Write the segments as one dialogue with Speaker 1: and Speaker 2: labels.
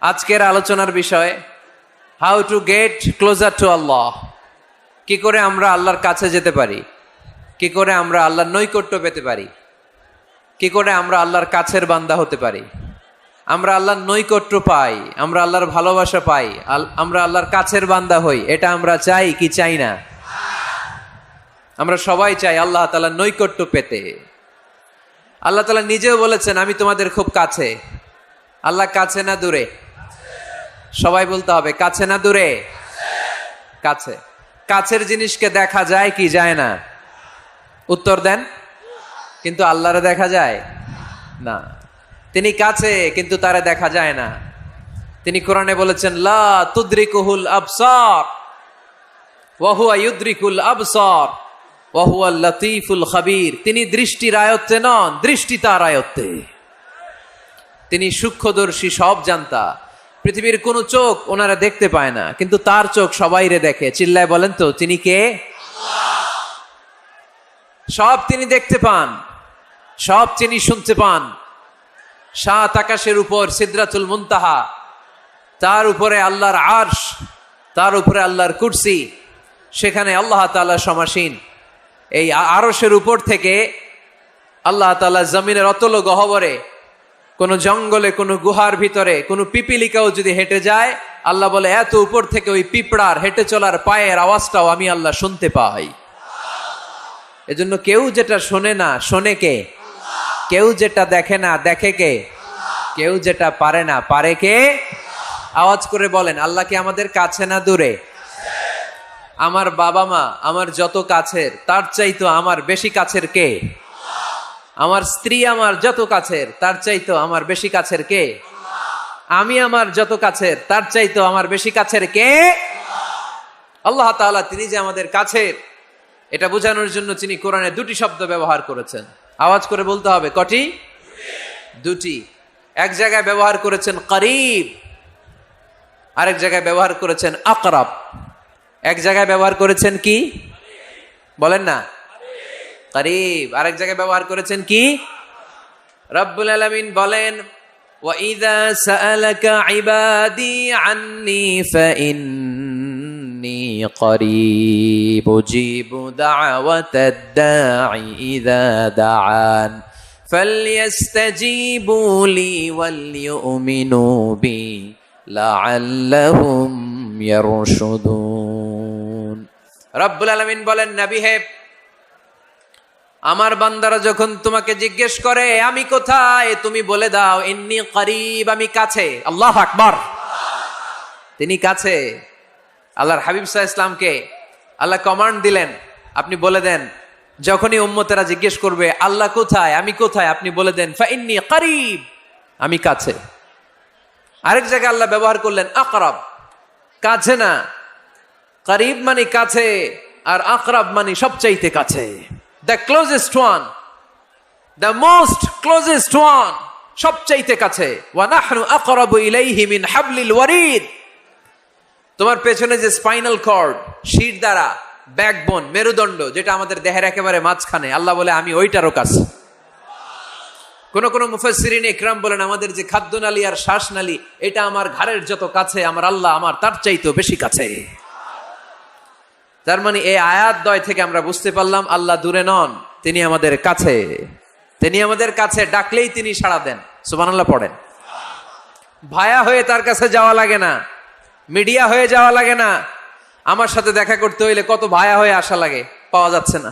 Speaker 1: আজকের আলোচনার বিষয় how to get closer to Allah. কি করে আমরা আল্লাহর কাছে যেতে পারি, কি করে আমরা আল্লাহর নৈকট্য পেতে পারি, কি করে আমরা আল্লাহর কাছের বান্দা হতে পারি। আমরা আল্লাহর নৈকট্য পাই, আমরা আল্লাহর ভালোবাসা পাই, আমরা আল্লাহর কাছের বান্দা হই, এটা আমরা চাই কি চাই না? আমরা সবাই চাই আল্লাহ তাআলার নৈকট্য পেতে। আল্লাহ তাআলা নিজেও বলেছেন আমি তোমাদের খুব কাছে। আল্লাহ কাছে না দূরে? সবাই বলতে হবে কাছে না দূরে? কাছে। কাছের জিনিসকে দেখা যায় কি যায় না? উত্তর দেন। কিন্তু আল্লাহরে দেখা যায় না। তিনি কাছে কিন্তু তারে দেখা যায় না। তিনি কোরআনে বলেছেন লা তুদরিকুহুল আবসার ওয়া হুয়া ইউদরিকুল আবসার ওয়া হুয়াল লাতীফুল খাবীর। তিনি দৃষ্টির আয়ত্তে নন, দৃষ্টি তার আয়ত্তে। তিনি সূক্ষ্মদর্শী, সব জানতা। পৃথিবীর কোন চোখ ওনারা দেখতে পায় না, কিন্তু তার চোখ সবাইরে দেখে। চিল্লায় বলেন তো তিনি কে? সব তিনি দেখতে পান, সব তিনি শুনতে পান। সাত আকাশের উপর সিদরাতুল মুনতাহা, তার উপরে আল্লাহর আরশ, তার উপরে আল্লাহর কুরসি, সেখানে আল্লাহ তাআলা সমাসীন। এই আরশের উপর থেকে আল্লাহ তাআলা জমিনের অতল গহ্বরে, কোন জঙ্গলে, কোন গুহার ভিতরে কোন পিপিলিকাও যদি হেঁটে যায়, আল্লাহ বলে এত উপর থেকে ওই পিঁপড়ার হেঁটে চলার পায়ের আওয়াজটাও আমি আল্লাহ শুনতে পাই। এজন্য কেউ যেটা শোনে না শোনে কে? কেউ যেটা দেখে না দেখে কে? কেউ যেটা পারে না পারে কে? আওয়াজ করে বলেন আল্লাহ কি আমাদের কাছে না দূরে? আমার বাবা মা আমার যত কাছের, তার চাইতো আমার বেশি কাছের কে? আমার স্ত্রী আমার যত কাছের, তার চাইতো আমার বেশি কাছের কে? আমি আমার যত কাছের, তার চাইতো আমার বেশি কাছের কে? আল্লাহ তাআলা তিনি যে আমাদের কাছের, এটা বোঝানোর জন্য তিনি কোরআনে দুটি শব্দ ব্যবহার করেছেন। আওয়াজ করে বলতে হবে কটি? দুটি। এক জায়গায় ব্যবহার করেছেন করিব, আরেক জায়গায় ব্যবহার করেছেন আকরাব। এক জায়গায় ব্যবহার করেছেন কি বলেন না? করিব। আরেক জায়গায় ব্যবহার করেছেন কি? রব্বুল আলামিন বলেন ওয়া ইযা সাআলাকা ইবাদি আন্নী ফাইন্নী করিব উজিবু দাওয়াতাদ দাঈ ইযা দাআন ফালইস্তাজিবু লি ওয়ালইউমিনু বি লাআল্লাহুম ইয়ারশুদুন। রব্বুল আলামিন বলেন নবী হে, আমার বান্দারা যখন তোমাকে জিজ্ঞেস করে আমি কোথায়, তুমি বলে দাও ইন্নী করিব, আমি কাছে। আল্লাহু আকবার। তিনি কাছে। আল্লাহর হাবিব সাল্লাল্লাহু আলাইহি ওয়াসাল্লামকে আল্লাহ কমান্ড দিলেন, আপনি বলে দেন যখনই উম্মতেরা জিজ্ঞেস করবে আল্লাহ কোথায়, আমি কোথায়, আপনি বলে দেন ফাইন্নী করিব, আমি কাছে। আরেক জায়গায় আল্লাহ ব্যবহার করলেন আকরাব, কাছে না। করিব মানে কাছে, আর আকরাব মানে সবচাইতে কাছে। The closest one, the most closest one, সবচাইতে কাছে। ওয়া নাহনু আকরাবু ইলাইহি মিন হাবলিল ওয়ারিদ। তোমার পেছনে যে স্পাইনাল কর্ড, শির দ্বারা, ব্যাকবোন, মেরুদণ্ড, যেটা আমাদের দেহের একেবারে মাঝখানে, আল্লাহ বলে আমি ওইটারও কাছে। কোন কোন মুফাসসিরিন ইকরাম বলেন আমাদের যে খাদ্যনালী আর শ্বাসনালী, এটা আমার ঘাড়ের যত কাছে, আমার আল্লাহ আমার তার চাইতেও বেশি কাছে। তার মানে এই আয়াত দ্বয় থেকে আমরা বুঝতে পারলাম আল্লাহ দূরে নন, তিনি আমাদের কাছে। তিনি আমাদের কাছে, ডাকলেই তিনি সাড়া দেন। সুবহানাল্লাহ পড়েন। ভায়া হয়ে তার কাছে যাওয়া লাগে না, মিডিয়া হয়ে যাওয়া লাগে না। আমার সাথে দেখা করতে হইলে কত ভায়া হয়ে আসা লাগে, পাওয়া যাচ্ছে না।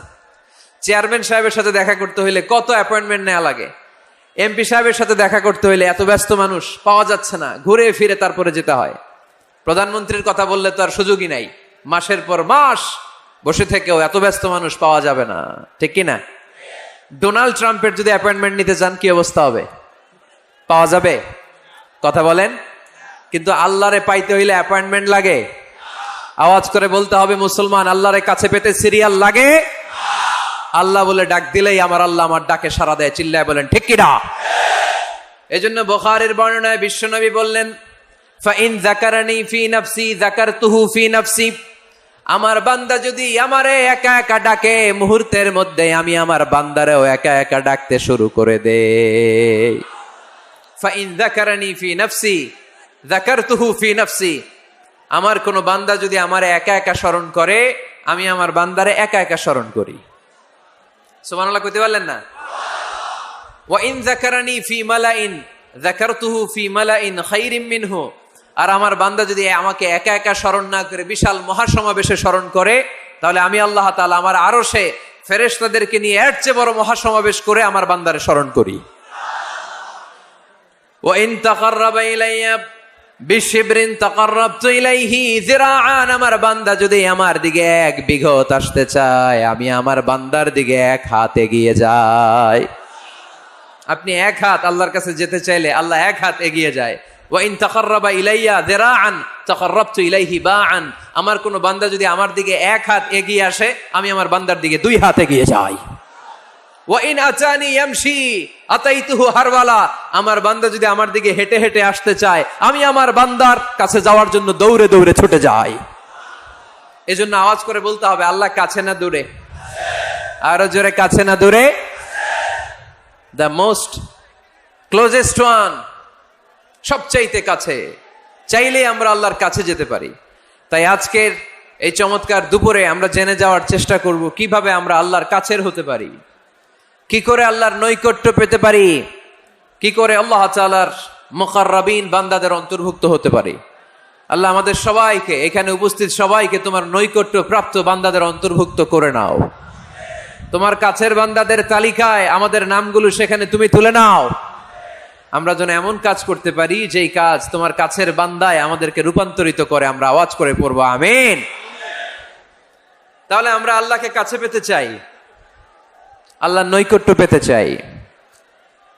Speaker 1: চেয়ারম্যান সাহেবের সাথে দেখা করতে হইলে কত অ্যাপয়েন্টমেন্ট নেওয়া লাগে। এমপি সাহেবের সাথে দেখা করতে হইলে এত ব্যস্ত মানুষ, পাওয়া যাচ্ছে না, ঘুরে ফিরে তারপরে যেতে হয়। প্রধানমন্ত্রীর কথা বললে তো আর সুযোগই নাই, মাসের পর মাস বসে থেকেও এত ব্যস্ত মানুষ পাওয়া যাবে না, ঠিক কি না? ডোনাল্ড ট্রাম্পের যদি অ্যাপয়েন্টমেন্ট নিতে চান কি অবস্থা হবে? পাওয়া যাবে? কথা বলেন। কিন্তু আল্লাহরে পাইতে হইলে অ্যাপয়েন্টমেন্ট লাগে। আওয়াজ করে বলতে হবে মুসলমান, আল্লাহরে কাছে পেতে সিরিয়াল লাগে? আল্লাহ বলে ডাক দিলেই আমার আল্লাহ আমার ডাকে সাড়া দেয়। চিল্লায় বলেন ঠিক কিনা? এজন্য বুখারীর বর্ণনায় বিশ্বনবী বললেন ফাইন যাকারানি ফি নাফসি যাকারতুহু ফি নাফসি। আমার বান্দা যদি আমারে একা একা ডাকে, মুহূর্তের মধ্যে আমি আমার বান্দারেও একা একা ডাকতে শুরু করে দেই। ফাইন যাকারানি ফি নাফসি, যাকারতুহু ফি নাফসি, আমার কোন বান্দা যদি আমারে একা একা স্মরণ করে, আমি আমার বান্দারে একা একা স্মরণ করি। সুবহানাল্লাহ কইতে পারলেন না? ওয়া ইন যাকারানি ফি মালাইন যাকারতুহু ফি মালাইন খায়রিম মিনহু, আর আমার বান্দা যদি আমাকে একা একা স্মরণ না করে বিশাল মহাসমাবেশে স্মরণ করে, তাহলে আমি আল্লাহ তাআলা আমার আরশে ফেরেশতাদেরকে নিয়ে এর চেয়ে বড় মহাসমাবেশ করে আমার বান্দারে স্মরণ করি। ওয়া ইন তাকাররাবা ইলাইয়া বিশিবরিন তাকাররাবতু ইলাইহি যিরাআন, আমার বান্দা যদি আমার দিকে 1 বিঘত আসতে চায়, আমি আমার বান্দার দিকে 1 হাত এগিয়ে যাই। আপনি 1 হাত আল্লাহর কাছে যেতে চাইলে আল্লাহ 1 হাত এগিয়ে যায়। ওয়া ইন তাকাররাবা ইলাইয়া যিরাআন তাকাররাবতু ইলাইহি বাআন, আমার কোন বান্দা যদি আমার দিকে 1 হাত এগিয়ে আসে, আমি আমার বান্দার দিকে 2 হাত এগিয়ে যাই। ওয়া ইন আতানি ইয়ামশি আতাইতুহু হারওয়ালা, আমার বান্দা যদি আমার দিকে হেঁটে হেঁটে আসতে চায়, আমি আমার বান্দার কাছে যাওয়ার জন্য দৌড়ে দৌড়ে ছুটে যাই। এজন্য আওয়াজ করে বলতে হবে, আল্লাহ কাছে না দূরে? আরো জোরে, কাছে না দূরে? দ্য মোস্ট ক্লোজেস্ট ওয়ান, সবচাইতে কাছে। চাইলে আমরা আল্লাহর কাছে যেতে পারি। তাই আজকের এই চমৎকার দুপুরে আমরা জেনে যাওয়ার চেষ্টা করব কিভাবে আমরা আল্লাহর কাছের হতে পারি, কি করে আল্লাহর নৈকট্য পেতে পারি, কি করে আল্লাহ তাআলার মুকাররাবিন বান্দাদের অন্তর্ভুক্ত হতে পারি। আল্লাহ আমাদের সবাইকে, এখানে উপস্থিত সবাইকে তোমার নৈকট্য প্রাপ্ত বান্দাদের অন্তর্ভুক্ত করে নাও। তোমার কাছের বান্দাদের তালিকায় আমাদের নামগুলো সেখানে তুমি তুলে নাও। আমরা যেন এমন কাজ করতে পারি যেই কাজ তোমার কাছের বান্দায় আমাদেরকে রূপান্তরিত করে। আমরা আওয়াজ করে পড়বো আমিন। তাহলে আমরা আল্লাহকে কাছে পেতে চাই, আল্লাহর নৈকট্য পেতে চাই।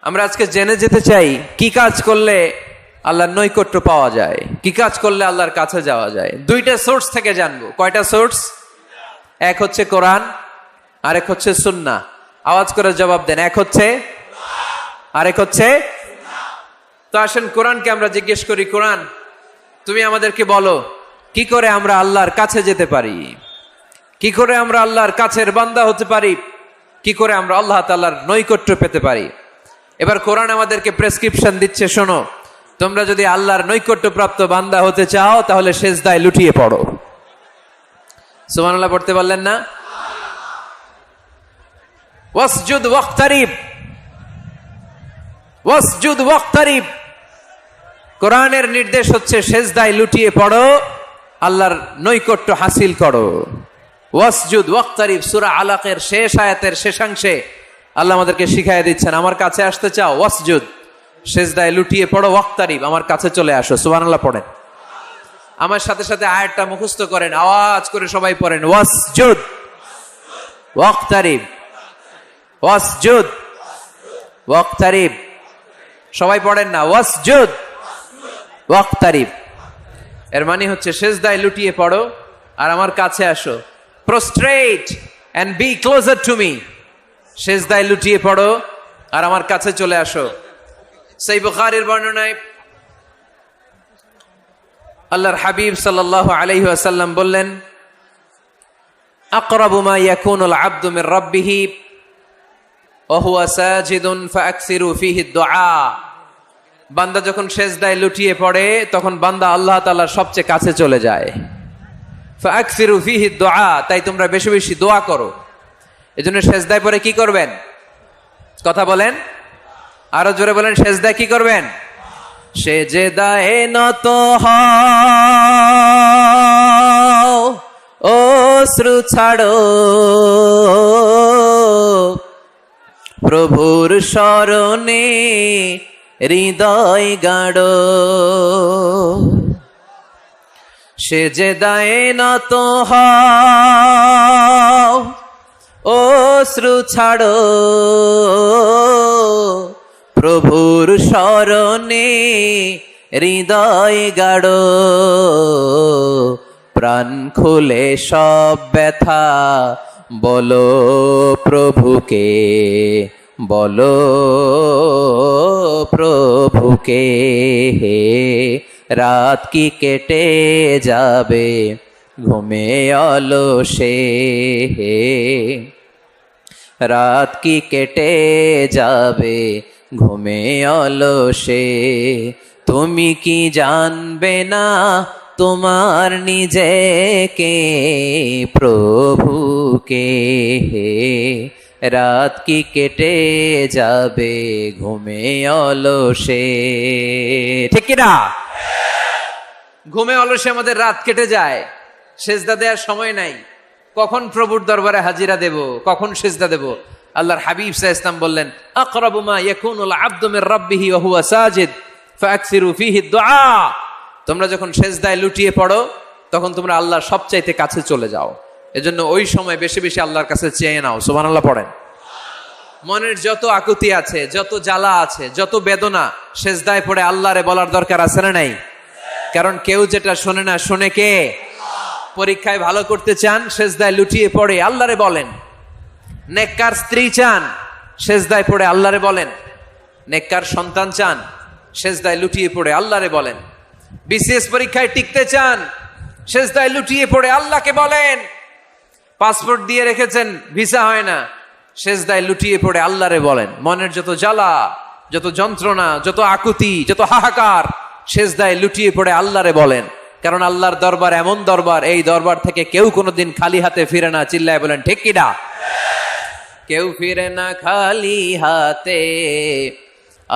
Speaker 1: আমরা আজকে জেনে যেতে চাই কি কাজ করলে আল্লাহর নৈকট্য পাওয়া যায়, কি কাজ করলে আল্লাহর কাছে যাওয়া যায়। 2টা সোর্স থেকে জানবো। কয়টা সোর্স? এক হচ্ছে কোরআন, আরেক হচ্ছে সুন্নাহ। আওয়াজ করে জবাব দেন, এক হচ্ছে, আরেক হচ্ছে। তো আসেন কোরআনকে আমরা জিজ্ঞেস করি, কোরআন তুমি আমাদেরকে বলো কি করে আমরা আল্লাহর কাছে যেতে পারি, কি করে আমরা আল্লাহর কাছের বান্দা হতে পারি, কি করে আমরা আল্লাহ তাআলার নৈকট্য পেতে পারি। এবার কোরআন আমাদেরকে প্রেসক্রিপশন দিচ্ছে, শোনো, তোমরা যদি আল্লাহর নৈকট্য প্রাপ্ত বান্দা হতে চাও তাহলে সেজদায় লুটিয়ে পড়ো। সুবহানাল্লাহ পড়তে পারলেন না? ওয়াসজুদ ওয়াক্তারিব, ওয়াসজুদ ওয়াক্তারিব। কোরআনের নির্দেশ হচ্ছে সেজদায় লুটিয়ে পড়ো, আল্লাহর নৈকট্য হাসিল করো। ওয়াসজুদ ওয়াক্তারিব, সূরা আলাকের শেষ আয়াতের শেষাংশে আল্লাহ আমাদেরকে শিখাইয়া দিচ্ছেন, আমার কাছে আসতে চাও, ওয়াসজুদ, সেজদায় লুটিয়ে পড়ো, ওয়াক্তারিব, আমার কাছে চলে আসো। সুবহানাল্লাহ পড়েন। আমার সাথে সাথে আয়াতটা মুখস্থ করেন, আওয়াজ করে সবাই পড়েন, ওয়াসজুদ ওয়াক্তারিব, ওয়াসজুদ ওয়াক্তারিব। সবাই পড়েন না, ওয়াসজুদ ওয়াক্তারিব। এর মানে হচ্ছে সেজদায় লুটিয়ে পড়ো আর আমার কাছে আসো। prostrate and be closer to me, সেজদায় লুটিয়ে পড়ো আর আমার কাছে চলে আসো। সহিহ বুখারীর বর্ণনায় আল্লাহর হাবিব সাল্লাল্লাহু আলাইহি ওয়াসাল্লাম বললেন, আকরাবু মা ইয়াকুনুল আবদু মির রাব্বিহি ওয়া হুয়া সাজিদুন ফাআকসিরু ফীহি দুআ। বান্দা যখন সেজদায় লুটিয়ে পড়ে তখন বান্দা আল্লাহ তাআলার সবচেয়ে কাছে চলে যায়। ফাআকসিরু ফীহি দুআ, তাই তোমরা বেশি বেশি দোয়া করো। এজন্য সেজদায় পড়ে কি করবেন? কথা বলেন, আরো জোরে বলেন, সেজদায় কি করবেন? সেজদায় নত হও, অশ্রু ছাড়ো, প্রভুর শরণে হৃদয় গাড়ো। সেজদায় নত হও, অশ্রু ছাড়ো, প্রভুর শরণে হৃদয় গাড়ো। প্রাণ খুলে সব ব্যথা বলো প্রভুকে, বলো প্রভুকে। রাত কি কেটে যাবে ঘুমে অলসে, রাত কি কেটে যাবে ঘুমে অলসে। তুমি কি জানবে না তোমার নিজেকে প্রভুকে, রাত কি কেটে যাবে ঘুমে অলসে। ঠিক কিনা? ঘুমে অলসে আমাদের রাত কেটে যায়, সেজদা দেওয়ার সময় নাই। কখন প্রভুর দরবারে হাজিরা দেব, কখন সেজদা দেব? আল্লাহর হাবিব সাল্লাল্লাহু আলাইহি ওয়াসাল্লাম বললেন, আকরাবু মা ইয়াকুনুল আবদু মির রাব্বিহি ওয়া হুয়া সাজিদ ফাকসিরু ফীহি দুআ। তোমরা যখন সেজদায় লুটিয়ে পড়ো তখন তোমরা আল্লাহর সবচাইতে কাছে চলে যাও। এজন্য ওই সময় বেশি বেশি আল্লাহর কাছে চেয়ে নাও। সুবহানাল্লাহ পড়েন। মনের যত আকুতি আছে, যত জ্বালা আছে, যত বেদনা, সেজদায় পড়ে আল্লাহরে বলার দরকার আছে না নাই? কারণ কেউ যেটা শোনে না, শোনে কে? পরীক্ষায় ভালো করতে চান, সেজদায় লুটিয়ে পড়ে আল্লাহরে বলেন। নেককার স্ত্রী চান, সেজদায় পড়ে আল্লাহরে বলেন। নেককার সন্তান চান, সেজদায় লুটিয়ে পড়ে আল্লাহরে বলেন। বিসিএস পরীক্ষায় টিকতে চান, সেজদায় লুটিয়ে পড়ে আল্লাহকে বলেন। পাসপোর্ট দিয়ে রেখেছেন, ভিসা হয় না, সেজদায় লুটিয়ে পড়ে আল্লাহরে বলেন। মনের যত জ্বালা, যত যন্ত্রণা, যত আকুতি, যত হাহাকার, সেজদায় লুটিয়ে পড়ে আল্লাহরে বলেন। কারণ আল্লাহর দরবার এমন দরবার, এই দরবার থেকে কেউ কোনোদিন খালি হাতে ফিরে না। চিল্লায় বলেন ঠিক কিনা? কেউ ফিরে না খালি হাতে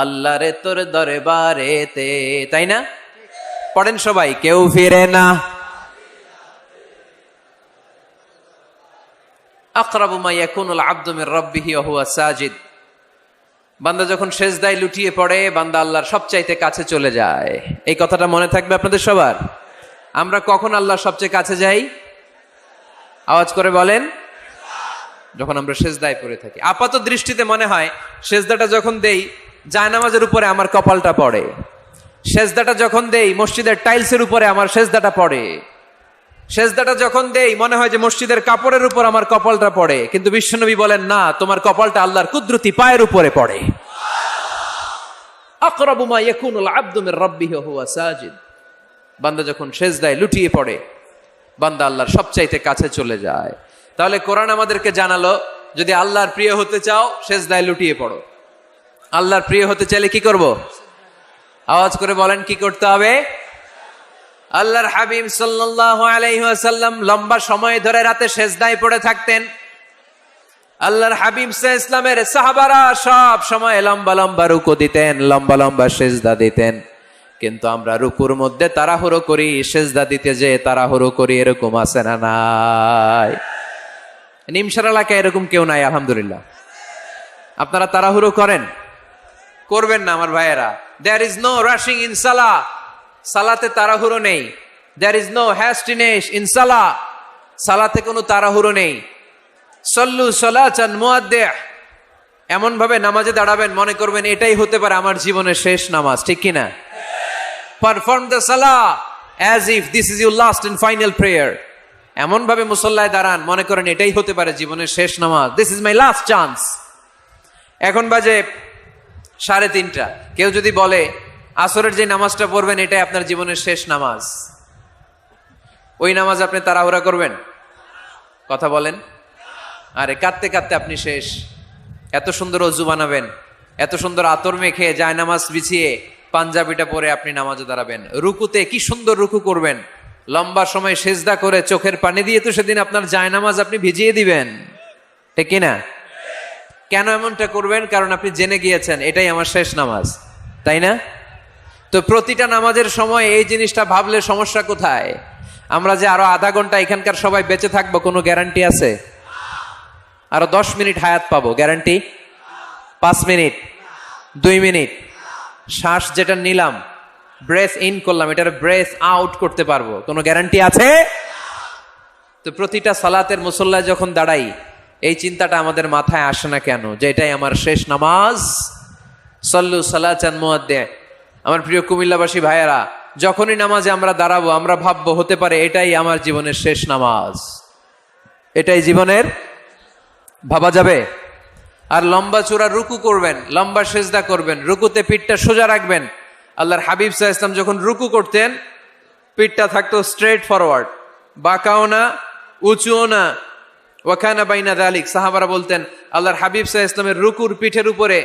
Speaker 1: আল্লাহরে তোর দরবারেতে, তাই না? পড়েন সবাই, কেউ ফিরে না। আকরাবু মা ইয়াকুনুল আবদু মির রাব্বিহি ওয়া হুয়া সাজিদ। বান্দা যখন সেজদায় লুটিয়ে পড়ে, বান্দা আল্লাহর সবচাইতে কাছে চলে যায়। এই কথাটা মনে থাকবে আপনাদের সবার। আমরা কখন আল্লাহর সবচেয়ে কাছে যাই? আওয়াজ করে বলেন। যখন আমরা সেজদায় পড়ে থাকি। আপাত দৃষ্টিতে মনে হয় সেজদাটা যখন দেই জায়নামাজের উপরে আমার কপালটা পড়ে, সেজদাটা যখন দেই মসজিদের টাইলসের উপরে আমার সেজদাটা পড়ে, সেজদাটা যখন দেই মনে হয় যে মসজিদের কাপড়ের উপর আমার কপালটা পড়ে। কিন্তু বিশ্বনবী বলেন না, তোমার কপালটা আল্লাহর কুদরতি পায়ের উপরে পড়ে। আকরাবু মা ইয়াকুনুল আবদু মির রাব্বিহি ওয়া হুয়া সাজিদ। বান্দা যখন সেজদায় লুটিয়ে পড়ে, বান্দা আল্লাহর সবচাইতে কাছে চলে যায়। তাহলে কোরআন আমাদেরকে জানালো, যদি আল্লাহর প্রিয় হতে চাও সেজদায় লুটিয়ে পড়ো। আল্লাহর প্রিয় হতে চাইলে কি করব? আওয়াজ করে বলেন, কি করতে হবে? আল্লাহর হাবিব সাল্লাল্লাহু আলাইহি ওয়াসাল্লাম লম্বা সময় ধরে রাতে সেজদায় পড়ে থাকতেন। আল্লাহর হাবিব সাল্লাল্লাহু আলাইহি ওয়াসাল্লামের সাহাবারা সব সময় লম্বা লম্বা রুকু দিতেন, লম্বা লম্বা সেজদা দিতেন। কিন্তু আমরা রুকুর মধ্যে তাড়াহুড়ো করি, সেজদা দিতে যে তাড়াহুড়ো করি, এরকম আছে না নাই? নিমসার এলাকায় এরকম কেউ নাই আলহামদুলিল্লাহ। আপনারা তাড়াহুড়ো করেন? করবেন না আমার ভাইয়েরা। There is no rushing in salah. সালাতে তাড়াহুড়ো নেই। There is no hastiness in salah. সালাতে কোনো তাড়াহুড়ো নেই। সল্লু সালাতান মুআদ্দি'। এমন ভাবে নামাজে দাঁড়াবেন মনে করবেন এটাই হতে পারে আমার জীবনের শেষ নামাজ। ঠিক কি না? Perform the salah as if this is your last and final prayer. এমন ভাবে মুসল্লায় দাঁড়ান মনে করেন এটাই হতে পারে জীবনের শেষ নামাজ। This is my last chance. এখন বাজে 3:30। কেউ যদি বলে আসরের যে নামাজটা পড়বেন এটাই আপনার জীবনের শেষ নামাজ, ওই নামাজ আপনি তাড়াহুড়া করবেন? কথা বলেন। আরে কাঁদতে কাঁদতে আপনি শেষ। এত সুন্দর ওযু বানাবেন, এত সুন্দর আতর মেখে যায় নামাজ বিছিয়ে পাঞ্জাবিটা পরে আপনি নামাজে দাঁড়াবেন। রুকুতে কি সুন্দর রুকু করবেন, লম্বা সময় সেজদা করে চোখের পানি দিয়ে তো সেদিন আপনার জায়নামাজ আপনি ভিজিয়ে দিবেন। ঠিক কিনা? কেন এমনটা করবেন? কারণ আপনি জেনে গিয়েছেন এটাই আমার শেষ নামাজ, তাই না? তো প্রতিটা নামাজের সময় এই জিনিসটা ভাবলে সমস্যা কোথায়? আমরা যে আরো আধা ঘন্টা এখানকার সবাই বেঁচে থাকবো কোনো গ্যারান্টি আছে? আরো 10 মিনিট হায়াত পাবো, গ্যারান্টি? 5 মিনিট, 2 মিনিট, শ্বাস যেটা নিলাম, ব্রেথ ইন করলাম, এটার ব্রেথ আউট করতে পারবো, কোনো গ্যারান্টি আছে? তো প্রতিটা সালাতের মুসল্লায় যখন দাঁড়াই এই চিন্তাটা আমাদের মাথায় আসে না কেন যে এটাই আমার শেষ নামাজ? সল্লু সালাতান মুআদ্দি'। আমার প্রিয় কুমিল্লাবাসী ভাইয়েরা, যখনই নামাজে আমরা দাঁড়াবো আমরা ভাববো হতে পারে এটাই আমার জীবনের শেষ নামাজ। এটাই জীবনের, ভাবা যাবে? আর লম্বা চূড়া রুকু করবেন, লম্বা সেজদা করবেন, রুকুতে পিঠটা সোজা রাখবেন। আল্লাহর হাবিব সাল্লাল্লাহু আলাইহি ওয়াসাল্লাম যখন রুকু করতেন পিঠটা থাকতো স্ট্রেট ফরওয়ার্ড, বাঁকাও না উঁচুও না, ওয়া কানা বাইনা যালিক। সাহাবারা বলতেন আল্লাহর হাবিব সাল্লাল্লাহু আলাইহি ওয়াসাল্লামের রুকুর পিঠের উপরে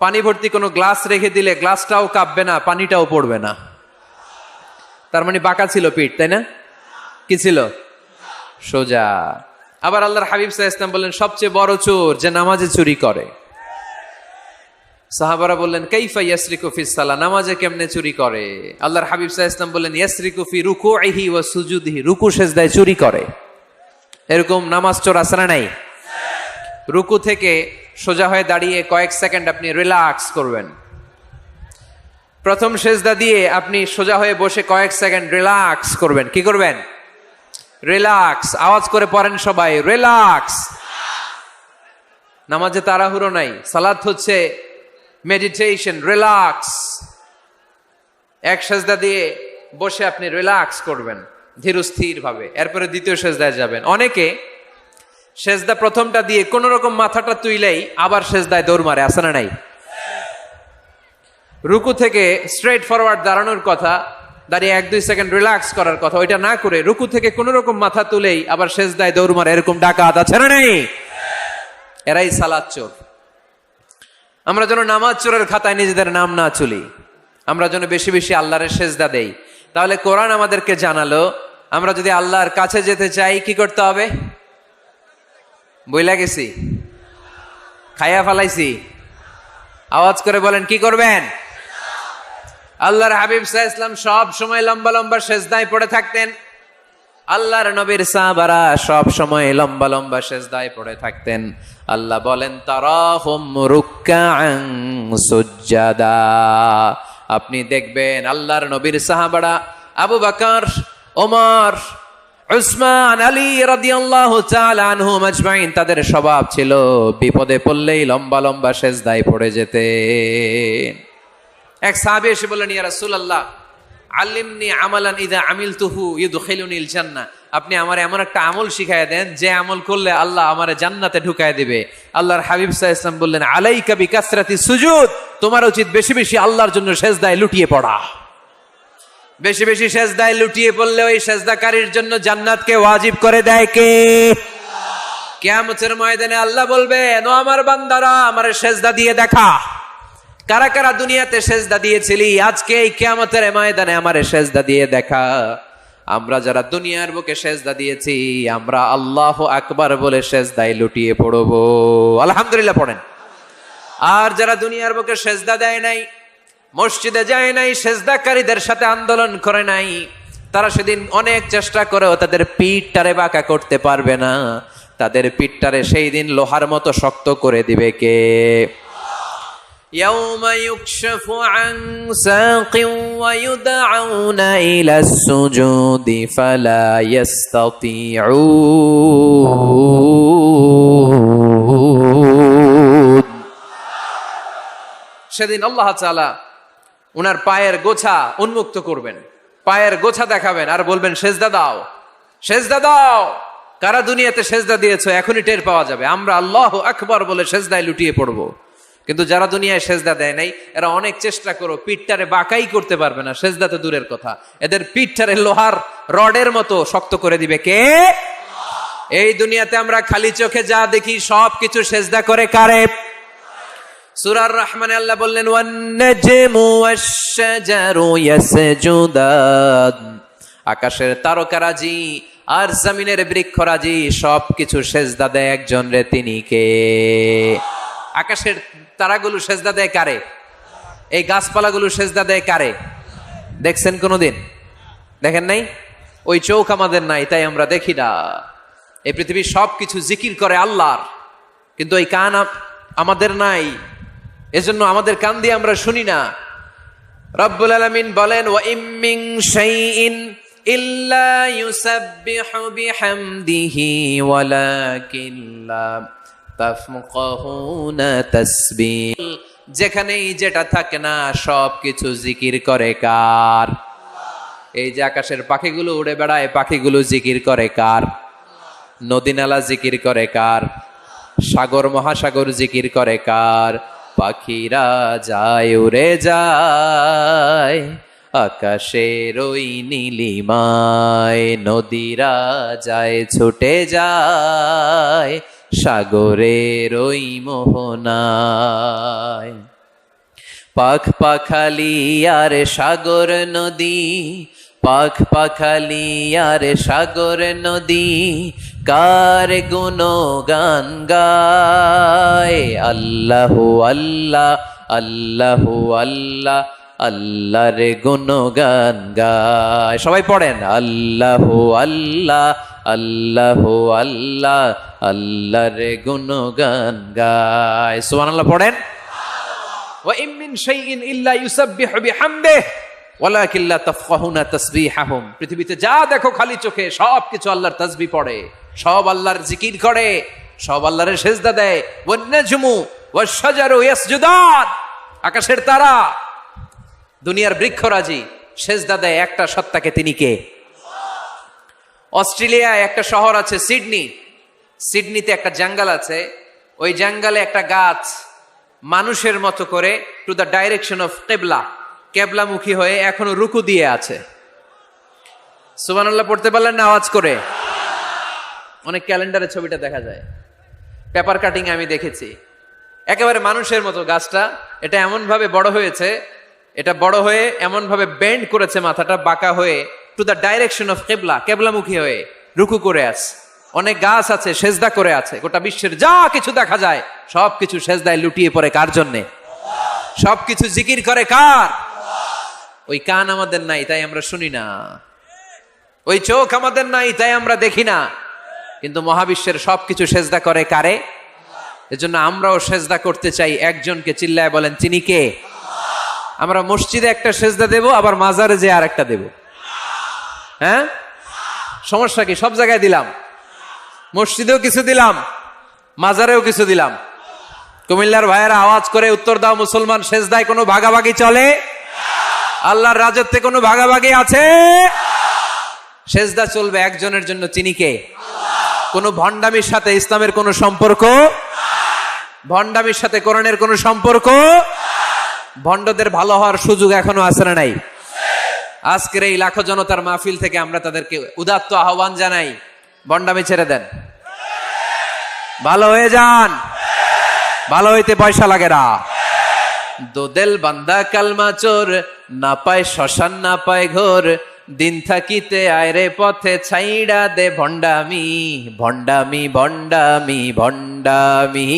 Speaker 1: পানি ভর্তি কোনো গ্লাস রেখে দিলে গ্লাসটাও কাঁপবে না, পানিটাও পড়বে না। তার মানে বাঁকা ছিল পিঠ, তাই না? কি ছিল? সোজা। আবার আল্লাহর হাবিব সাল্লাল্লাহু আলাইহি ওয়াসাল্লাম বললেন, সবচেয়ে বড় চোর যে নামাজে চুরি করে। সাহাবারা বললেন, কাইফা ইয়াসরিকু ফিস সালাহ, নামাজে কেমনে চুরি করে? আল্লাহর হাবিব সাল্লাল্লাহু আলাইহি ওয়াসাল্লাম বললেন, ইয়াসরিকু ফি রুকুইহি ওয়া সুজুদিহি, রুকু সেজদায় চুরি করে। এরকম নামাজ চোর আছে না নাই? রুকু থেকে সোজা হয়ে দাঁড়িয়ে কয়েক সেকেন্ড আপনি রিল্যাক্স করবেন। প্রথম সেজদা দিয়ে আপনি সোজা হয়ে বসে কয়েক সেকেন্ড রিল্যাক্স করবেন। কি করবেন? রিল্যাক্স। আওয়াজ করে পড়েন সবাই, রিল্যাক্স। নামাজে তাড়াহুড়ো নাই, সালাত হচ্ছে মেডিটেশন, রিল্যাক্স। এক সেজদা দিয়ে বসে আপনি রিল্যাক্স করবেন ধীরস্থির ভাবে, এরপরে দ্বিতীয় সেজদায় যাবেন। অনেকে সেজদা প্রথমটা দিয়ে কোন রকম মাথাটা তুইলেই আবার সেজদায় দৌড় মারে, আছে না নাই? রুকু থেকে স্ট্রেট ফরওয়ার্ড দাঁড়ানোর কথা, দাঁড়িয়ে 1-2 সেকেন্ড রিল্যাক্স করার কথা, ওইটা না করে রুকু থেকে কোন রকম মাথা তুলেই আবার সেজদায় দৌড় মারে, এরকম ডাকাত আছে না নাই? এরাই সালাত চোর। আমরা যেন নামাজ চোরের খাতায় নিজেদের নাম না চলি, আমরা যেন বেশি বেশি আল্লাহর সেজদা দেই। তাহলে কোরআন আমাদেরকে জানালো, আমরা যদি আল্লাহর কাছে যেতে চাই কি করতে হবে? বইলা গেছি, খাইয়া ফালাইছি, আওয়াজ করে বলেন কি করবেন? আল্লাহর হাবিব সাল্লাল্লাহু আলাইহি ওয়াসাল্লাম সব সময় লম্বা লম্বা সেজদায় পড়ে থাকতেন। আল্লাহর নবীর সাহাবারা সব সময় লম্বা লম্বা সেজদায় পড়ে থাকতেন। আল্লাহ বলেন, তারাহুম রুকআন সুজদা। আপনি দেখবেন আল্লাহর নবীর সাহাবারা আবু বকর, ওমর, উসমান, আলী রাদিয়াল্লাহু তাআলা আনহুম আজমাইন, তাদের স্বভাব ছিল বিপদে পড়লেই লম্বা লম্বা সেজদায় পড়ে যেতেন। এক সাহাবী এসে বললেন, ইয়া রাসূলুল্লাহ আল্লিমনি আমালান ইযা আমিলতুহু ইউদখিলুনিল জান্নাহ, আপনি আমারে এমন একটা আমল শিখায়া দেন যে আমল করলে আল্লাহ আমারে জান্নাতে ঢুকায় দিবে। আল্লাহর হাবিব সাল্লাল্লাহু আলাইহি ওয়াসাল্লাম বললেন, আলাইকা বিকাসরাতি সুজুদ, তোমার উচিত বেশি বেশি আল্লাহর জন্য সেজদায় লুটিয়ে পড়া। বেশি বেশি সেজদায় লুটিয়ে পড়লে ওই সেজদাকারীর জন্য জান্নাতকে ওয়াজিব করে দেয় কে? কিয়ামতের ময়দানে আল্লাহ বলবেন, ও আমার বান্দারা, আমারে সেজদা দিয়ে দেখা। কারা কারা দুনিয়াতে সেজদা দিয়েছিলি, আজকে এই কিয়ামতের ময়দানে আমারে সেজদা দিয়ে দেখা। আমরা যারা দুনিয়ার বুকে সেজদা দিয়েছি, আমরা আল্লাহু আকবার বলে সেজদায় লুটিয়ে পড়ব। আলহামদুলিল্লাহ পড়েন। আর যারা দুনিয়ার বুকে সেজদা দেয় নাই, মসজিদে যায় নাই, সেজদাকারীদের সাথে আন্দোলন করে নাই, তারা সেদিন অনেক চেষ্টা করেও তাদের পিঠটারে বাঁকা করতে পারবে না। তাদের পিঠটারে সেই দিন লোহার মতো শক্ত করে দিবে কে? ইয়াউমা ইউকশাফু আন সাকিন ওয়া ইউদআউনা ইলাস সুজুদি ফালা ইস্তাতিউন। সেদিন আল্লাহ তাআলা উনার পায়ের গোছা উন্মুক্ত করবেন, পায়ের গোছা দেখাবেন আর বলবেন, সেজদা দাও, সেজদা দাও। কারা দুনিয়াতে সেজদা দিয়েছো এখনই টের পাওয়া যাবে। আমরা আল্লাহু আকবার বলে সেজদায় লুটিয়ে পড়বো, কিন্তু যারা দুনিয়ায় সেজদা দেয় নাই, এরা অনেক চেষ্টা করো, পিঠটারে বাঁকাই করতে পারবে না। সেজদা তো দূরের কথা, এদের পিঠটারে লোহার রডের মতো শক্ত করে দিবে কে? এই দুনিয়াতে আমরা খালি চোখে যা দেখি সব কিছু সেজদা করে কারে? সূরার রহমানে আল্লাহ বললেন, ওয়ান নাজমু ওয়াশ-শাজারু ইয়াসজুদান, আকাশের তারকারাজি আর জমিনের বৃক্ষরাজি সব কিছু সেজদা দেয় একজন রে, তিনি কে? আকাশের তারাগুলো সেজদা দেয় কারে? এই গাছপালাগুলো সেজদা দেয় কারে? দেখছেন কোনোদিন? দেখেন নাই? ওই চোখ আমাদের নাই, তাই আমরা দেখি না। এই পৃথিবীর সব কিছু জিকির করে আল্লাহর, কিন্তু এই কান আমাদের নাই, এজন্য আমাদের কান দিয়ে আমরা শুনি না। রব্বুল আলামিন বলেন, ওয়া ইম মিন শাইইন ইল্লা ইউসাব্বিহু বিহামদিহি ওয়ালাকিন লা তাফকাহুনা তাসবিহ। যেখানেই যেটা থাকে না সব কিছু জিকির করে কার? এই যে আকাশের পাখিগুলো উড়ে বেড়ায়, পাখিগুলো জিকির করে কার? নদী নালা জিকির করে কার? সাগর মহাসাগর জিকির করে কার? পাখিরা যায় উড়ে যায় আকাশের ওই নীলিমায়, নদীরা যায় ছুটে যায় সাগরের ওই মোহনায়। পাখ পাখালি আর সাগর নদী, পাখ পাখালি আর সাগর নদী, কার গুণগান গায়। আল্লাহু আল্লাহ, আল্লাহু আল্লাহ, আল্লাহর গুণগান গায়। সবাই পড়েন, আল্লাহু আল্লাহ, আল্লাহু আল্লাহ, আল্লাহর গুণগান গায়। সুবহানাল্লাহ পড়েন। ওয়া ইম মিন শাইইন ইল্লা ইউসাব্বিহু বিহামদিহি ওয়ালাকিন লা তাফকাহুনা তাসবিহাহুম। পৃথিবীতে যা দেখো খালি চোখে সব কিছু আল্লাহর তাসবিহ পড়ে, সব আল্লাহর জিকির করে, সব আল্লাহর সিজদা দেয়। ওয়ান নাজমু ওয়াশ শাজারু ইয়াসজুদান, আকাশের তারা, দুনিয়ার বৃক্ষরাজি সিজদা দেয় একটা সত্তাকে, তিনি কে? অস্ট্রেলিয়ায় একটা শহর আছে সিডনি, সিডনিতে একটা জঙ্গল আছে, ওই জঙ্গলে একটা গাছ মানুষের মতো করে টু দ্য ডাইরেকশন অফ কিবলা, কেবলামুখী হয়ে এখনো রুকু দিয়ে আছে। সুবহানাল্লাহ পড়তে পারলেন না আওয়াজ করে? অনেক ক্যালেন্ডারে ছবিটা দেখা যায়, পেপার কাটিং আমি দেখেছি। একেবারে মানুষের মতো গাছটা, এটা এমন ভাবে বড় হয়েছে, এটা বড় হয়ে এমন ভাবে বেন্ড করেছে, মাথাটা বাঁকা হয়ে টু দ্য ডাইরেকশন অফ কিবলা, কেবলামুখী হয়ে রুকু করে আছে। অনেক গাছ আছে সেজদা করে আছে। গোটা বিশ্বের যা কিছু দেখা যায় সবকিছু সেজদায় লুটিয়ে পড়ে কার জন্যে? সবকিছু জিকির করে কার? ওই কান আমাদের নাই তাই আমরা শুনি না, ওই চোখ আমাদের নাই তাই আমরা দেখি না, কিন্তু মহাবিশ্বের সবকিছু সেজদা করে কারে? এজন্য আমরাও সেজদা করতে চাই একজনকে। চিল্লায় বলেন, তিনি কে? আমরা মসজিদে একটা সেজদা দেব, আবার মাজারে যে আর একটা দেব। হ্যাঁ, সমস্যা কি? সব জায়গায় দিলাম, মসজিদেও কিছু দিলাম, মাজারেও কিছু দিলাম। কুমিল্লার ভাইয়েরা আওয়াজ করে উত্তর দাও, মুসলমান সেজদায় কোনো ভাগাভাগি চলে? আল্লাহর রাজত্বে কোনো ভাগাভাগি আছে? সেজদা চলবে একজনের জন্য, তিনি কে? কোনো ভণ্ডামির সাথে ইসলামের কোনো সম্পর্ক, ভণ্ডামির সাথে কোরআনের কোনো সম্পর্ক। ভণ্ডদের ভালো হওয়ার সুযোগ এখনো আছে না নাই? আজকের এই লাখো জনতার মাহফিল থেকে আমরা তাদেরকে উদাত্ত আহ্বান জানাই, ভণ্ডামি ছেড়ে দেন, ভালো হয়ে যান। ভালো হইতে পয়সা লাগে না। দোদেল বান্দা কালমা চোর, না পায় শ্মশান না পায় ঘোর, দিন থাকিতে আয়রে পথে ছাইড়া দে ভণ্ডামি, ভণ্ডামি ভণ্ডামি ভণ্ডামি,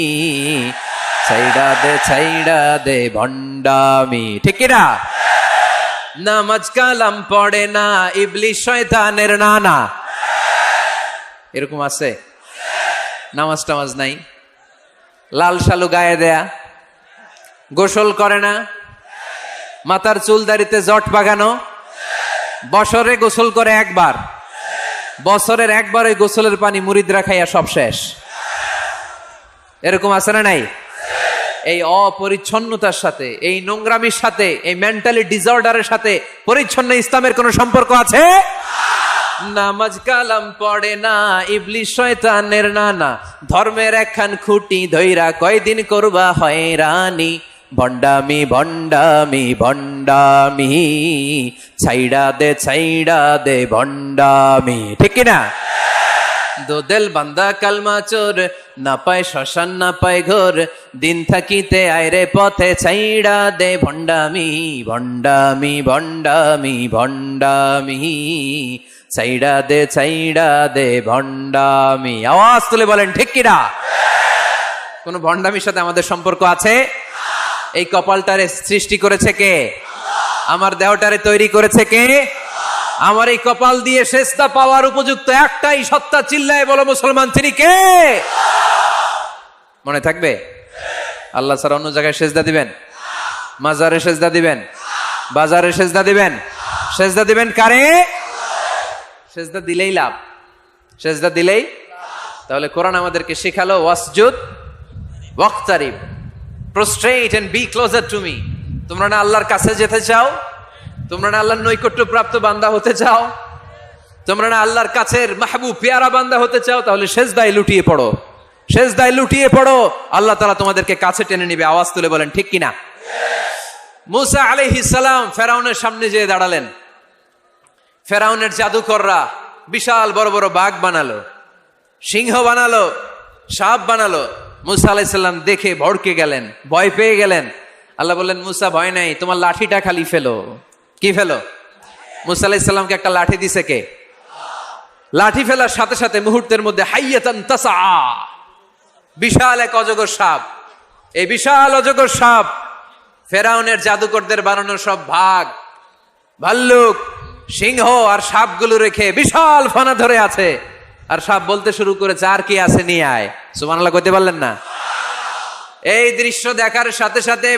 Speaker 1: ছাইড়া দে ভণ্ডামি। ঠিক কিনা? নামাজ কালাম পড়ে না, ইবলিশ শয়তানের নানা। এরকম আছে? নামাজ টামাজ নাই, লাল শালু গায়ে দেয়া, গোসল করে না, মাথার চুল দাড়িতে জট বাগানো, বছরে গোসল করে একবার, বছরের একবার ওই গোসলের পানি মুরিদরা খাইয়া সব শেষ। এরকম আছে না নাই? এই অপরিচ্ছন্নতার সাথে, এই নোংরামির সাথে, এই মেন্টালি ডিসঅর্ডারের সাথে পরিচ্ছন্ন ইসলামের কোন সম্পর্ক আছে? নামাজ কালাম পড়ে না, ইবলিশ শয়তানের নানা, ধর্মের একখান খুঁটি ধইরা কয়দিন করবা হয়রানি, ভণ্ডামি ভণ্ডামি ভণ্ডামি, ছাইড়া দে ভণ্ডামি। ঠিক কিনা? দোদেল বান্দা কালমা চোর, না পায় শ্মশান না পায় ঘোর, দিন থাকিতে আয়রে পথে ছাইড়া দে ভণ্ডামি, ভণ্ডামি ভণ্ডামি ভণ্ডামি, ছাইড়া দে ভণ্ডামি। আওয়াজ তুলে বলেন ঠিক কিনা? কোন ভণ্ডামির সাথে আমাদের সম্পর্ক আছে? এই কপালটারে সৃষ্টি করেছে কে? আমার দেহটারে তৈরি করেছে কে? আমার এই কপাল দিয়ে সেজদা পাওয়ার উপযুক্ত একটাই সত্তা, চিল্লায় বলো মুসলমান, তিনি কে? মনে থাকবে? আল্লাহ ছাড়া অন্য জায়গায় সেজদা দিবেন? মাজারে সেজদা দিবেন? বাজারে সেজদা দিবেন? সেজদা দিবেন কারে? সেজদা দিলেই লাভ, সেজদা দিলেই। তাহলে কোরআন আমাদেরকে শেখালো ওয়াসজুদ ওয়াক্তারিব, prostrate and be closer to me. তোমরা না আল্লাহর কাছে যেতে চাও? তোমরা না আল্লাহর নৈকট্য প্রাপ্ত বান্দা হতে চাও? তোমরা না আল্লাহর কাছের মাহবুব পেয়ারা বান্দা হতে চাও? তাহলে সেজদায় লুটিয়ে পড়ো, সেজদায় লুটিয়ে পড়ো, আল্লাহ তাআলা তোমাদেরকে কাছে টেনে নেবে। আওয়াজ তুলে বলেন ঠিক কিনা? মুসা আলাইহিস সালাম ফেরাউনের সামনে যেয়ে দাঁড়ালেন। ফেরাউনের জাদুকররা বিশাল বড় বড় বাঘ বানালো, সিংহ বানালো, সাপ বানালো। মুসা আলাইহিস সালাম দেখে ভড়কে গেলেন, ভয় পেয়ে গেলেন। আল্লাহ বললেন মুসা ভয় নাই, তোমার লাঠিটা খালি ফেলো। কি ফেলো? মুসা আলাইহিস সালামকে একটা লাঠি দিছে কে? লাঠি ফেলার সাথে সাথে মুহূর্তের মধ্যে হাইয়াতান তাসা, বিশাল এক অজগর সাপ। এই বিশাল অজগর সাপ ফেরাউনের জাদুকরদের বানানো সব ভাগ, ভাল্লুক, সিংহ আর সাপগুলো রেখে বিশাল ফানা ধরে আছে। আর সাপ বলতে শুরু করেছে, আর কি আছে নিয়ে আয়। সুবহানাল্লাহ কইতে পারলেন না? এই দৃশ্য দেখার সাথে সাথে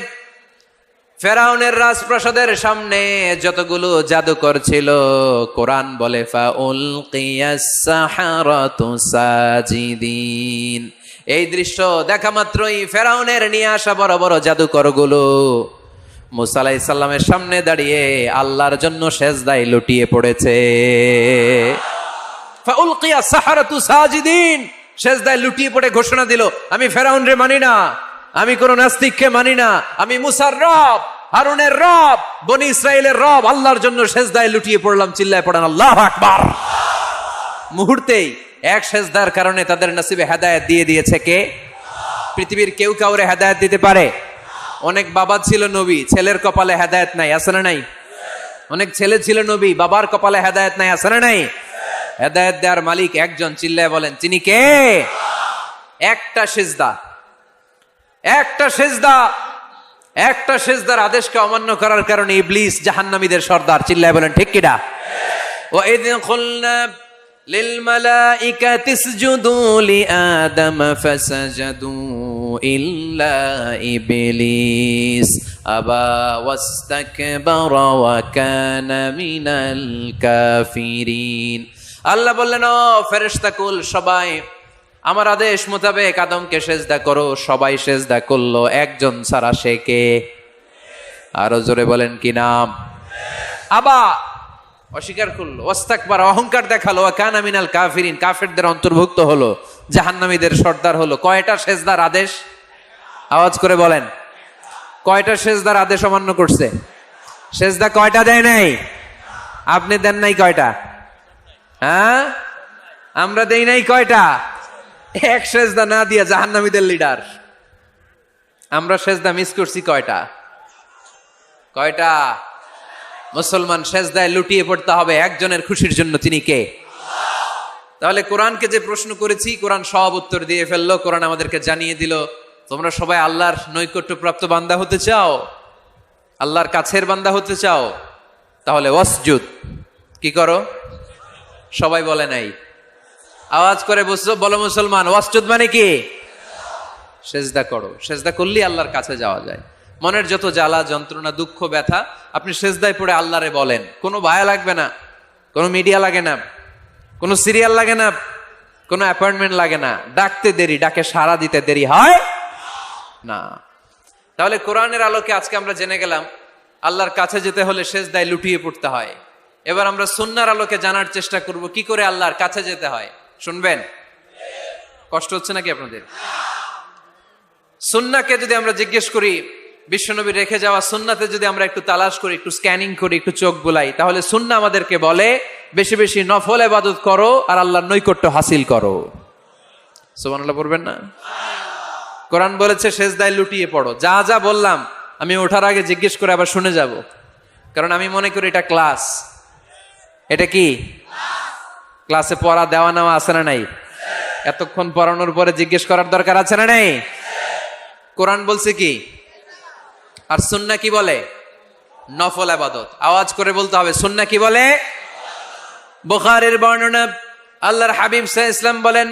Speaker 1: ফেরাউনের রাজপ্রাসাদের সামনে যতগুলো জাদুকর ছিল, কোরআন বলে ফাউলকিয়াস সাহারাতু সাজিদিন। এই দৃশ্য দেখা মাত্রই ফেরাউনের নিয়ে আসা বড় বড় জাদুকরগুলো মুসা আলাইহিস সালামের সামনে দাঁড়িয়ে আল্লাহর জন্য সেজদায় লুটিয়ে পড়েছে। ফাউলকিয়াস সাহারাতু সাজিদিন, সেজদায় লুটিয়ে পড়ে ঘোষণা দিল, আমি ফেরাউনরে মানি না, আমি কোন নাস্তিককে মানি না, আমি মুসার রব, হারুনের রব, বনি ইসরাইলের রব, আল্লাহর জন্য সেজদায় লুটিয়ে পড়লাম। চিল্লায় পড়েন আল্লাহু আকবার। মুহূর্তেই এক সেজদার কারণে তাদের নসিবে হেদায়েত দিয়ে দিয়েছে কে? পৃথিবীর কেউ কাউরে হেদায়েত দিতে পারে? অনেক বাবা ছিল নবী, ছেলের কপালে হেদায়েত নাই, আছে না নাই? অনেক ছেলে ছিল নবী, বাবার কপালে হেদায়েত নাই, আছে না নাই? হেদায়েত দেওয়ার মালিক একজন, চিল্লায় বলেন তিনি কে? একটা সিজদা, একটা সিজদা, একটা সিজদার আদেশকে অমান্য করার কারণে ইবলিস জাহান্নামীদের সর্দার। চিল্লায় বলেন ঠিক কিনা? ওয়া ইয কুলনা লিল মালাইকাতি ইসজুদু লিআদম ফাসাজাদু ইল্লা ইবলিস আবা ওয়াস্তাকবারা ওয়া কানা মিনাল কাফিরিন। আল্লাহ বললেন, ও ফেরেশতাকুল সবাই আমার আদেশ মোতাবেক আদমকে সেজদা করো। সবাই সেজদা করলো, একজন ছাড়া, সে কে? আরো জোরে বলেন কি নাম? আবা, অস্বীকার করলো, ওয়াস্তাকবার, অহংকার দেখালো, ওয়া কানা মিনাল কাফিরিন, কাফেরদের অন্তর্ভুক্ত হলো, জাহান্নামীদের সর্দার হলো। কয়টা সেজদার আদেশ? আওয়াজ করে বলেন, কয়টা সেজদার আদেশ অমান্য করছে? সেজদা কয়টা দেয় নাই? আপনি দেন নাই কয়টা? হ্যাঁ, আমরা দেই নাই কয়টা? এক সেজদা না দিয়া জাহান্নামীদের লিডার। আমরা সেজদা মিস করছি কয়টা? কয়টা? মুসলমান সেজদায় লুটিয়ে পড়তে হবে একজনের খুশির জন্য, তিনি কে? তাহলে কোরআনকে যে প্রশ্ন করেছি, কোরআন সব উত্তর দিয়ে ফেললো। কোরআন আমাদেরকে জানিয়ে দিল, তোমরা সবাই আল্লাহর নৈকট্যপ্রাপ্ত বান্দা হতে চাও, আল্লাহর কাছের বান্দা হতে চাও, তাহলে ওয়াসজুদ, কি করো? সবাই বলে নাই, আওয়াজ করে বলো মুসলমান, ওয়াসজুদ মানে কি? সেজদা করো। সেজদা করলেই আল্লাহর কাছে যাওয়া যায়। মনের যত জ্বালা যন্ত্রণা দুঃখ ব্যথা আপনি সেজদায় পড়ে আল্লাহরে বলেন। কোনো ভায়া লাগবে না, কোনো মিডিয়া লাগে না, কোনো সিরিয়াল লাগে না, কোনো অ্যাপয়েন্টমেন্ট লাগে না। ডাকতে দেরি, ডাকে সাড়া দিতে দেরি হয় না। তাহলে কোরআনের আলোকে আজকে আমরা জেনে গেলাম আল্লাহর কাছে যেতে হলে সেজদায় লুটিয়ে পড়তে হয়। এবার আমরা সুন্নাহর আলোকে জানার চেষ্টা করব কি করে আল্লাহর কাছে যেতে হয়। শুনবেন? কষ্ট হচ্ছে নাকি আপনাদের? সুন্নাহকে যদি আমরা জিজ্ঞেস করি, বিশ্বনবী রেখে যাওয়া সুন্নাতে যদি আমরা একটু তালাশ করি, একটু স্ক্যানিং করি, একটু চোখ বুলাই, তাহলে সুন্নাহ আমাদেরকে বলে বেশি বেশি নফল ইবাদত করো আর আল্লাহর নৈকট্য হাসিল করো। সুবহানাল্লাহ পড়বেন না? কোরআন বলেছে সেজদায় লুটিয়ে পড়ো। যা যা বললাম আমি ওঠার আগে জিজ্ঞেস করে আবার শুনে যাব, কারণ আমি মনে করি এটা ক্লাস। এটা কি ক্লাসে পড়া দেওয়া নেওয়া আছে না নাই? এতক্ষণ পড়ানোর পরে জিজ্ঞেস করার দরকার আছে না নাই? কোরআন বলছে কি আর সুন্নাহ কি বলে? নফল ইবাদত। আওয়াজ করে বলতে হবে, সুন্নাহ কি বলে? বুখারীর বর্ণনা, আল্লাহর হাবিব সাল্লাল্লাহু আলাইহি ওয়াসাল্লাম বলেন,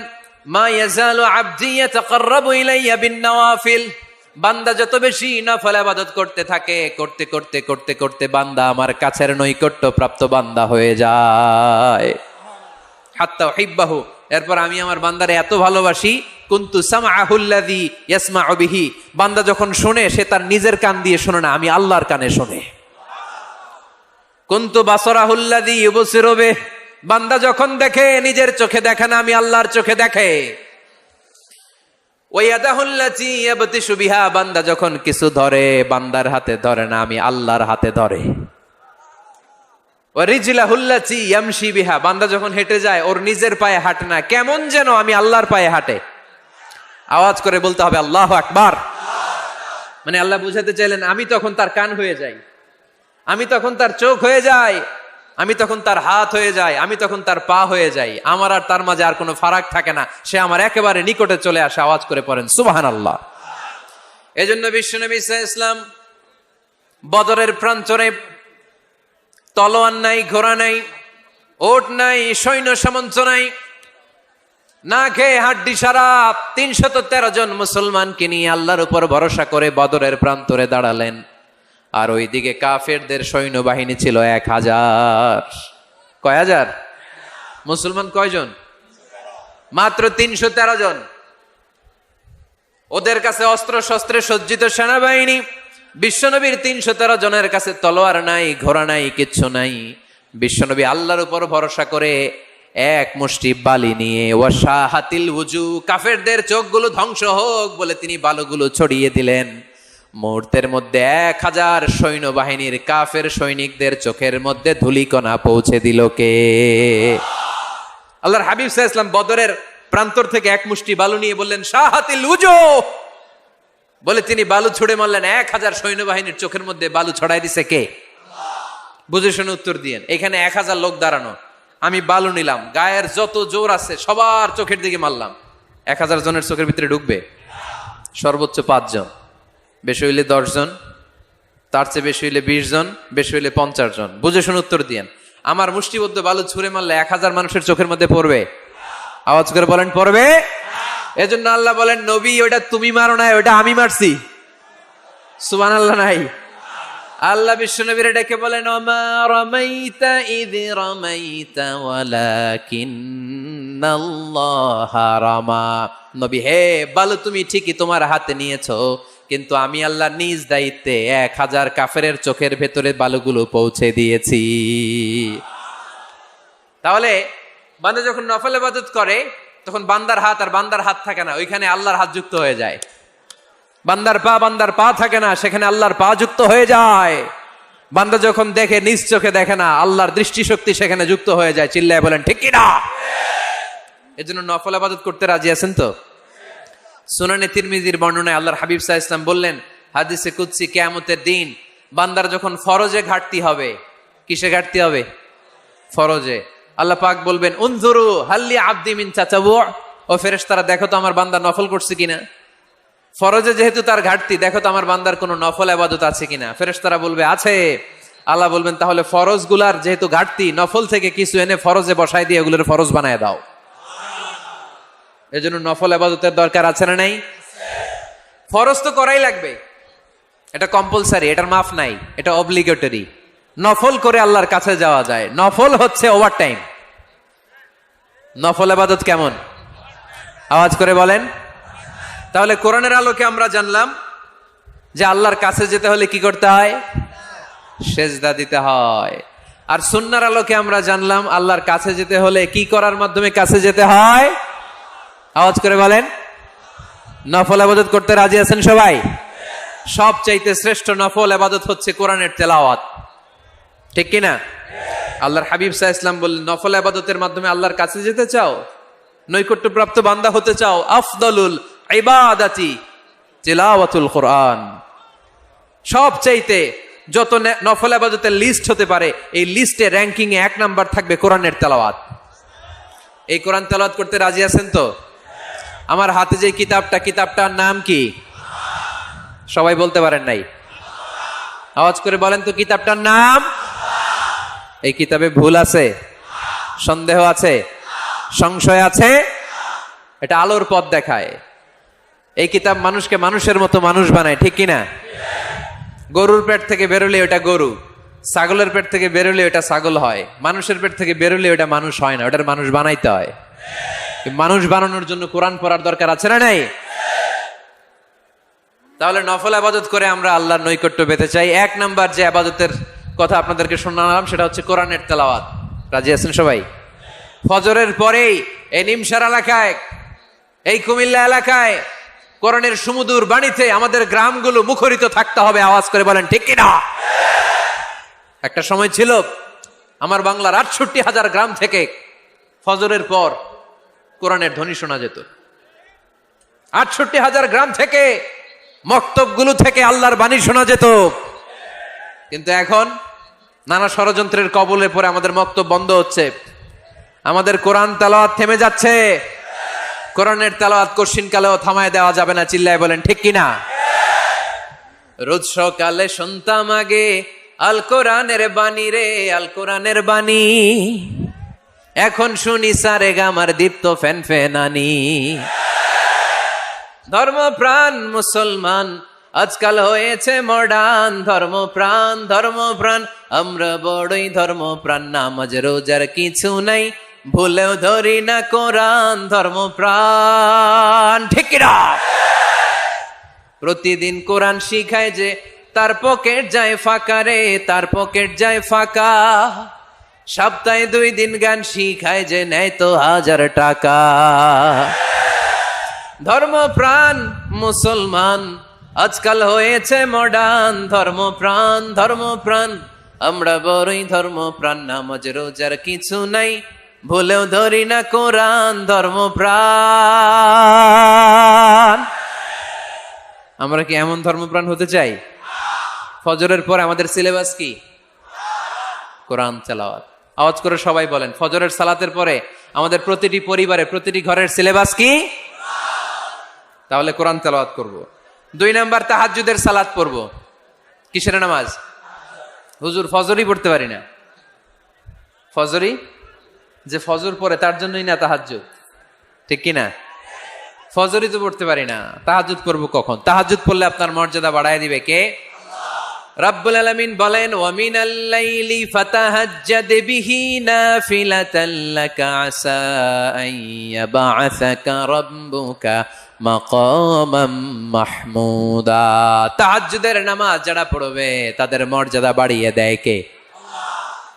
Speaker 1: মা ইয়াজালু আবদি ইয়াতাকাররাবু ইলাইয়া বিন-নওয়াফিল, বান্দা যত বেশি নফল ইবাদত করতে থাকে, করতে করতে করতে করতে বান্দা আমার কাছের নৈকট্য প্রাপ্ত বান্দা হয়ে যায়। হাত্তা উহিব্বাহু, এরপর আমি আমার বান্দারে এত ভালোবাসি, কুনতু সামআহুল্লাযী ইয়াসমাউ বিহি, বান্দা যখন শুনে সে তার নিজের কান দিয়ে শুনে না, আমি আল্লাহর কানে শুনে। কুনতু বাসরাহুল্লাযী ইউবসিরু বিহি, বান্দা যখন দেখে নিজের চোখে দেখে না, আমি আল্লাহর চোখে দেখে। ওয়ায়াদাহুল্লাতী ইয়াবতিশু বিহা, বান্দা যখন কিছু ধরে বান্দার হাতে ধরে না, আমি আল্লাহর হাতে ধরে। ওয়ারিজলাহুল্লাতী ইয়ামশি বিহা, বান্দা যখন হেঁটে যায় ওর নিজের পায়ে হাঁটে না, কেমন যেন আমি আল্লাহর পায়ে হাঁটে। আওয়াজ করে বলতে হবে আল্লাহু আকবার। মানে আল্লাহ বুঝাতে চাইলেন আমি তখন তার কান হয়ে যাই, আমি তখন তার চোখ হয়ে যাই, আমি তখন তার হাত হয়ে যাই, আমি তখন তার পা হয়ে যাই, আমার আর তার মাঝে আর কোনো ফারাক থাকে না, সে আমার একেবারে নিকটে চলে আসে। আওয়াজ করে পড়েন সুবহানাল্লাহ। এজন্য বিশ্বনবী সাল্লাল্লাহু আলাইহি ওয়াসাল্লাম বদরের প্রান্তরে তলোয়ার নাই, ঘোড়া নাই, ওট নাই, সৈন্য সামন্ত নাই, না খেয়ে হাড্ডি সারা 313 জন মুসলমানকে নিয়ে আল্লাহর উপর ভরসা করে বদরের প্রান্তরে দাঁড়ালেন। আর ওইদিকে কাফেরদের সৈন্যবাহিনী ছিল 1000। কয় হাজার? মুসলমান কয়জন? মাত্র 313 জন। ওদের কাছে অস্ত্র শস্ত্রে সজ্জিত সেনাবাহিনী, বিশ্বনবীর 313 জনের কাছে তলোয়ার নাই, ঘোড়া নাই, কিচ্ছু নাই। বিশ্বনবী আল্লাহর উপর ভরসা করে এক মুষ্টি বালি নিয়ে ওয়াশাহাতিল ওযু, কাফেরদের চোখগুলো ধ্বংস হোক বলে তিনি বালুগুলো ছড়িয়ে দিলেন। মুহূর্তের মধ্যে 1000 সৈন্যবাহিনীর কাফের সৈনিকদের চোখের মধ্যে ধূলিকণা পৌঁছে দিল কে? আল্লাহর হাবিব সাল্লাল্লাহু আলাইহি ওয়াসাল্লাম বদরের প্রান্তর থেকে এক মুষ্টি বালু নিয়ে বললেন শাহাতিল ওযু, বলে তিনি বালু ছুড়ে মারলেন। 1000 সৈন্যবাহিনীর চোখের মধ্যে বালু ছড়াই দিছে কে? বুঝে শুনে উত্তর দিয়েন। এখানে 1000 লোক দাঁড়ানো, আমি বালু নিলাম, গায়ের যত জোর আছে সবার চোখের দিকে মারলাম। 1000 জনের চোখের ভিতরে ঢুকবে? সর্বোচ্চ 5 জন, বেশি হইলে 10 জন, তার চেয়ে বেশি হইলে 20 জন, বেশি হইলে 50 জন। বুঝে শুনে উত্তর দিয়েন। আমার মুষ্টিবদ্ধ বালু ছুঁড়ে মারলে 1000 মানুষের চোখের মধ্যে পড়বে? আওয়াজ করে বলেন পড়বে। এজন্য আল্লাহ বলেন নবী ওটা তুমি মারো না, ওটা আমি মারছি। সুবহানাল্লাহ নাই? আল্লাহ বিশ্বনবীরে ডেকে বলেন ওমা রামাইতা ইয রামাইতা ওয়ালাকিন্নাল্লাহা রামা। নবী হে, বালু তুমি ঠিকই তোমার হাতে নিয়েছো, কিন্তু আমি আল্লাহ নিজ দায়িত্বে 1000 কাফেরের চোখের ভেতরে বালুগুলো পৌঁছে দিয়েছি। তাহলে বান্দা যখন নফল ইবাদত করে তখন বান্দার হাত আর বান্দার হাত থাকে না, ওইখানে আল্লাহর হাত যুক্ত হয়ে যায়। বান্দার পা থাকে না, সেখানে আল্লাহর পা যুক্ত হয়ে যায়। বান্দা যখন দেখে নিজ চোখে দেখে না, আল্লাহর দৃষ্টিশক্তি সেখানে যুক্ত হয়ে যায়। চিল্লায় বলেন ঠিক কি না? এজন্য নফল ইবাদত করতে রাজি আছেন তো? সুনানে তিরমিজির বর্ণনায় আল্লাহর হাবিব সাল্লাল্লাহু আলাইহি ওয়াসাল্লাম বললেন হাদিসে কুদসি, কিয়ামতের দিন বান্দার যখন ফরজে ঘাটতি হবে, কিসে ঘাটতি হবে? ফরজে। আল্লাহ পাক বলবেন উনজুরু হাল্লি আবদি মিন তাতাওয়ু, ও ফেরেশতারা দেখো তো আমার বান্দা নফল করছে কিনা। ফরজে যেহেতু তার ঘাটতি, দেখো তো আমার বান্দার কোনো নফল ইবাদত আছে কিনা। ফেরেশতারা বলবে আছে। আল্লাহ বলবেন তাহলে ফরজ গুলার যেহেতু ঘাটতি, নফল থেকে কিছু এনে ফরজে বসাই দিয়ে এগুলোর ফরজ বানায় দাও। এজন্য নফল ইবাদতের দরকার আছে না নাই? ফরজ তো করাই লাগবে, এটা কম্পালসারি, এটার মাফ নাই, এটা অব্লিগেটরি। নফল করে আল্লাহর কাছে যাওয়া যায়। নফল হচ্ছে ওভার টাইম। নফল ইবাদত কেমন? আওয়াজ করে বলেন। তাহলে কোরআনের আলোকে আমরা জানলাম যে আল্লাহর কাছে যেতে হলে কি করতে হয়? সেজদা দিতে হয়। আর সুন্নাহর আলোকে আমরা জানলাম আল্লাহর কাছে যেতে হলে কি করার মাধ্যমে কাছে যেতে হয়? আওয়াজ করে বলেন। নফল ইবাদত করতে রাজি আছেন সবাই? সবচাইতে শ্রেষ্ঠ নফল ইবাদত হচ্ছে কোরআনের তেলাওয়াত, ঠিক কিনা? আল্লাহর হাবিব সাল্লাল্লাহু আলাইহি ওয়াসাল্লাম বললেন নফল ইবাদতের মাধ্যমে আল্লাহর কাছে যেতে চাও, নৈকট্যপ্রাপ্ত বান্দা হতে চাও, আফদলুল ইবাদাতি তিলাওয়াতুল কোরআন। সবচাইতে যত নফল ইবাদতের লিস্ট হতে পারে, এই লিস্টে র্যাঙ্কিং এ 1 নাম্বার থাকবে কোরআনের তেলাওয়াত। এই কোরআন তেলাওয়াত করতে রাজি আছেন তো? আমার হাতে যে কিতাবটার নাম কি? সবাই বলতে পারেন নাই? আওয়াজ করে বলেন তো কিতাবটার নাম। এই কিতাবে ভুল আছে? সন্দেহ আছে? সংশয় আছে? এটা আলোর পথ দেখায়। এই কিতাব মানুষকে মানুষের মতো মানুষ বানায়, ঠিক কিনা? গরুর পেট থেকে বেরোলে ওটা গরু, ছাগলের পেট থেকে বেরোলে ওটা ছাগল হয়, মানুষের পেট থেকে বেরোলে ওটা মানুষ হয় না, ওটার মানুষ বানাইতে হয়। মানুষ বানানোর জন্য কোরআন পড়ার দরকার আছে না নাই? তাহলে নফল ইবাদত করে আমরা আল্লাহর নৈকট্য পেতে চাই। 1 নাম্বার যে ইবাদতের কথা আপনাদেরকে শোনালাম সেটা হচ্ছে কোরআনের তেলাওয়াত। রাজি আছেন সবাই? ফজরের পরেই এই নিমসার এলাকায়, এই কুমিল্লা এলাকায় কোরআনের সুমধুর বাণীতে আমাদের গ্রামগুলো মুখরিত থাকতে হবে। আওয়াজ করে বলেন ঠিক কিনা? একটা সময় ছিল আমার বাংলার 68,000 গ্রাম থেকে ফজরের পর কোরআনের ধ্বনি শোনা যেত। 68,000 গ্রাম থেকে মক্তবগুলো থেকে আল্লাহর বাণী শোনা যেত। কিন্তু এখন নানা ষড়যন্ত্রের কবলে পড়ে আমাদের মক্তব বন্ধ হচ্ছে, আমাদের কোরআন তেলাওয়াত থেমে যাচ্ছে। কোরআনের তেলাওয়াত কশিন কালেও থামায় দেওয়া যাবে না, চিল্লায় বলেন ঠিক কিনা? রোজ সকালে শুনতাম আগে আল কোরআনের বাণী রে, আল কোরআনের বাণী, এখন শুনি সারে গামার দীপ্ত ফ্যান ফেনানি। ধর্মপ্রাণ মুসলমান আজকাল হয়েছে মডার্ন, ধর্মপ্রাণ ধর্মপ্রাণ আমরা বড়ই ধর্মপ্রাণ, নামাজ রোজার কিছু নাই, ভুলেও ধরি না কোরআন, ধর্মপ্রাণ ঠিক কিনা? প্রতিদিন কোরআন শিখায় যে তার পকেট যায় ফাঁকা রে, তার পকেট যায় ফাঁকা, সপ্তাহে 2 দিন গান শিখায় যে নেয় তো 1000 টাকা। ধর্মপ্রাণ মুসলমান আজকাল হয়েছে মডার্ন, ধর্মপ্রাণ ধর্মপ্রাণ আমরা বড়ই ধর্মপ্রাণ, নামাজ রোজার কিছু নাই, ভুলেও ধরি না কোরআন, ধর্মপ্রাণ। আমরা কি এমন ধর্মপ্রাণ হতে চাই? ফজরের পর আমাদের সিলেবাস কি? কোরআন তেলাওয়াত। আওয়াজ করে সবাই বলেন, ফজরের সালাতের পরে আমাদের প্রতিটি পরিবারে প্রতিটি ঘরের সিলেবাস কি? তাহলে কোরআন তেলাওয়াত করব। 2 নাম্বার তাহাজ্জুদের সালাত পড়ব। কিসের নামাজ? হুজুর ফজরই পড়তে পারি না। ফজরই যে ফজর পড়ে তার জন্যই না তাহাজ্জুদ, ঠিক কিনা? ফজরই তো পড়তে পারি না, তাহাজ্জুদ করব কখন? তাহাজ্জুদ পড়লে আপনার মর্যাদা বাড়ায় দিবে কে? রাব্বুল আলামিন বলেন, ওয়া মিনাল লাইলি ফাতাহাজ্জাদ বিহি নাফিলাতাল লাকা আসা আন ইয়াবআসাকা রাব্বুকা মাকামাম মাহমুদা। তাহাজ্জুদের নামাজ যারা পড়বে তাদের মর্যাদা বাড়িয়ে দেয় কে?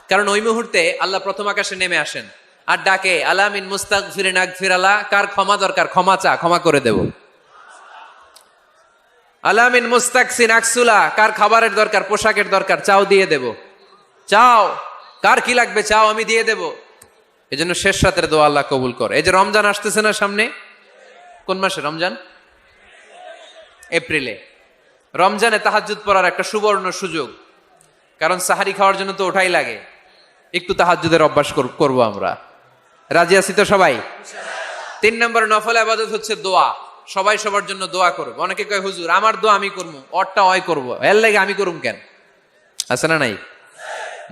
Speaker 1: কারণ ওই মুহূর্তে আল্লাহ প্রথম আকাশে নেমে আসেন আর ডাকে, আলা মিন মুস্তাগফিরিন আগফিরালা, কার ক্ষমা দরকার ক্ষমা চা, ক্ষমা করে দেব। আলা মিন মুস্তাকসিন আকসুলা, কার খাবারের দরকার পোশাকের দরকার চাও দিয়ে দেব, চাও কার কি লাগবে চাও আমি দিয়ে দেব। এজন্য শেষ রাতের দোয়া আল্লাহ কবুল করে। এই যে রমজান আসতেছে না সামনে, কোন মাসে রমজান? এপ্রিলে। রমজানে তাহাজ্জুদ পড়ার একটা সুবর্ণ সুযোগ, কারণ সাহারি খাওয়ার জন্য তো ওঠাই লাগে, একটু তাহাজ্জুদের অভ্যাস করব আমরা। রাজি আছি তো সবাই? 3 নম্বর নফল ইবাদত হচ্ছে দোয়া। সবাই সবার জন্য দোয়া করবে। অনেকে কয় হুজুর আমার দোয়া আমি করবো, ওরটা ওই করবো, এর লাগে আমি করুম কেন? আছে না নাই?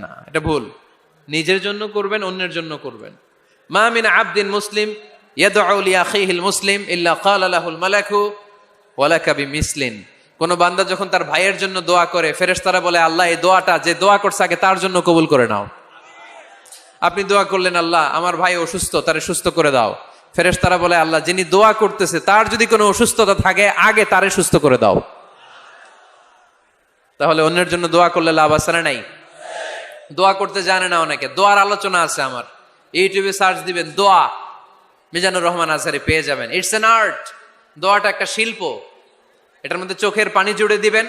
Speaker 1: না, এটা ভুল। নিজের জন্য করবেন, অন্যের জন্য করবেন। মা মিন আবদিন মুসলিম ইয়াদউ লিআখিহিল মুসলিম ইল্লা ক্বালা লাহুল মালাকু ওয়ালাকা বিমিসলিন। কোন বান্দা যখন তার ভাইয়ের জন্য দোয়া করে, ফেরেশতারা বলে আল্লাহ এই দোয়াটা যে দোয়া করছে আগে তার জন্য কবুল করে নাও। আপনি দোয়া করলেন আল্লাহ আমার ভাই অসুস্থ, তারে সুস্থ করে দাও, ফেরেশতারা বলে আল্লাহ যিনি দোয়া করতেছে তার যদি কোনো অসুস্থতা থাকে আগে তারে সুস্থ করে দাও। তাহলে অন্যের জন্য দোয়া করলে লাভ আছে না নাই? দোয়া করতে জানে না অনেকে, দোয়ার আলোচনা আছে আমার, ইউটিউবে সার্চ দিবেন দোয়া, মিজানুর রহমান আজহারি পেয়ে যাবেন। It's an art. দোয়াটা একটা শিল্প। এটার মধ্যে চোখের পানি জুড়ে দিবেন,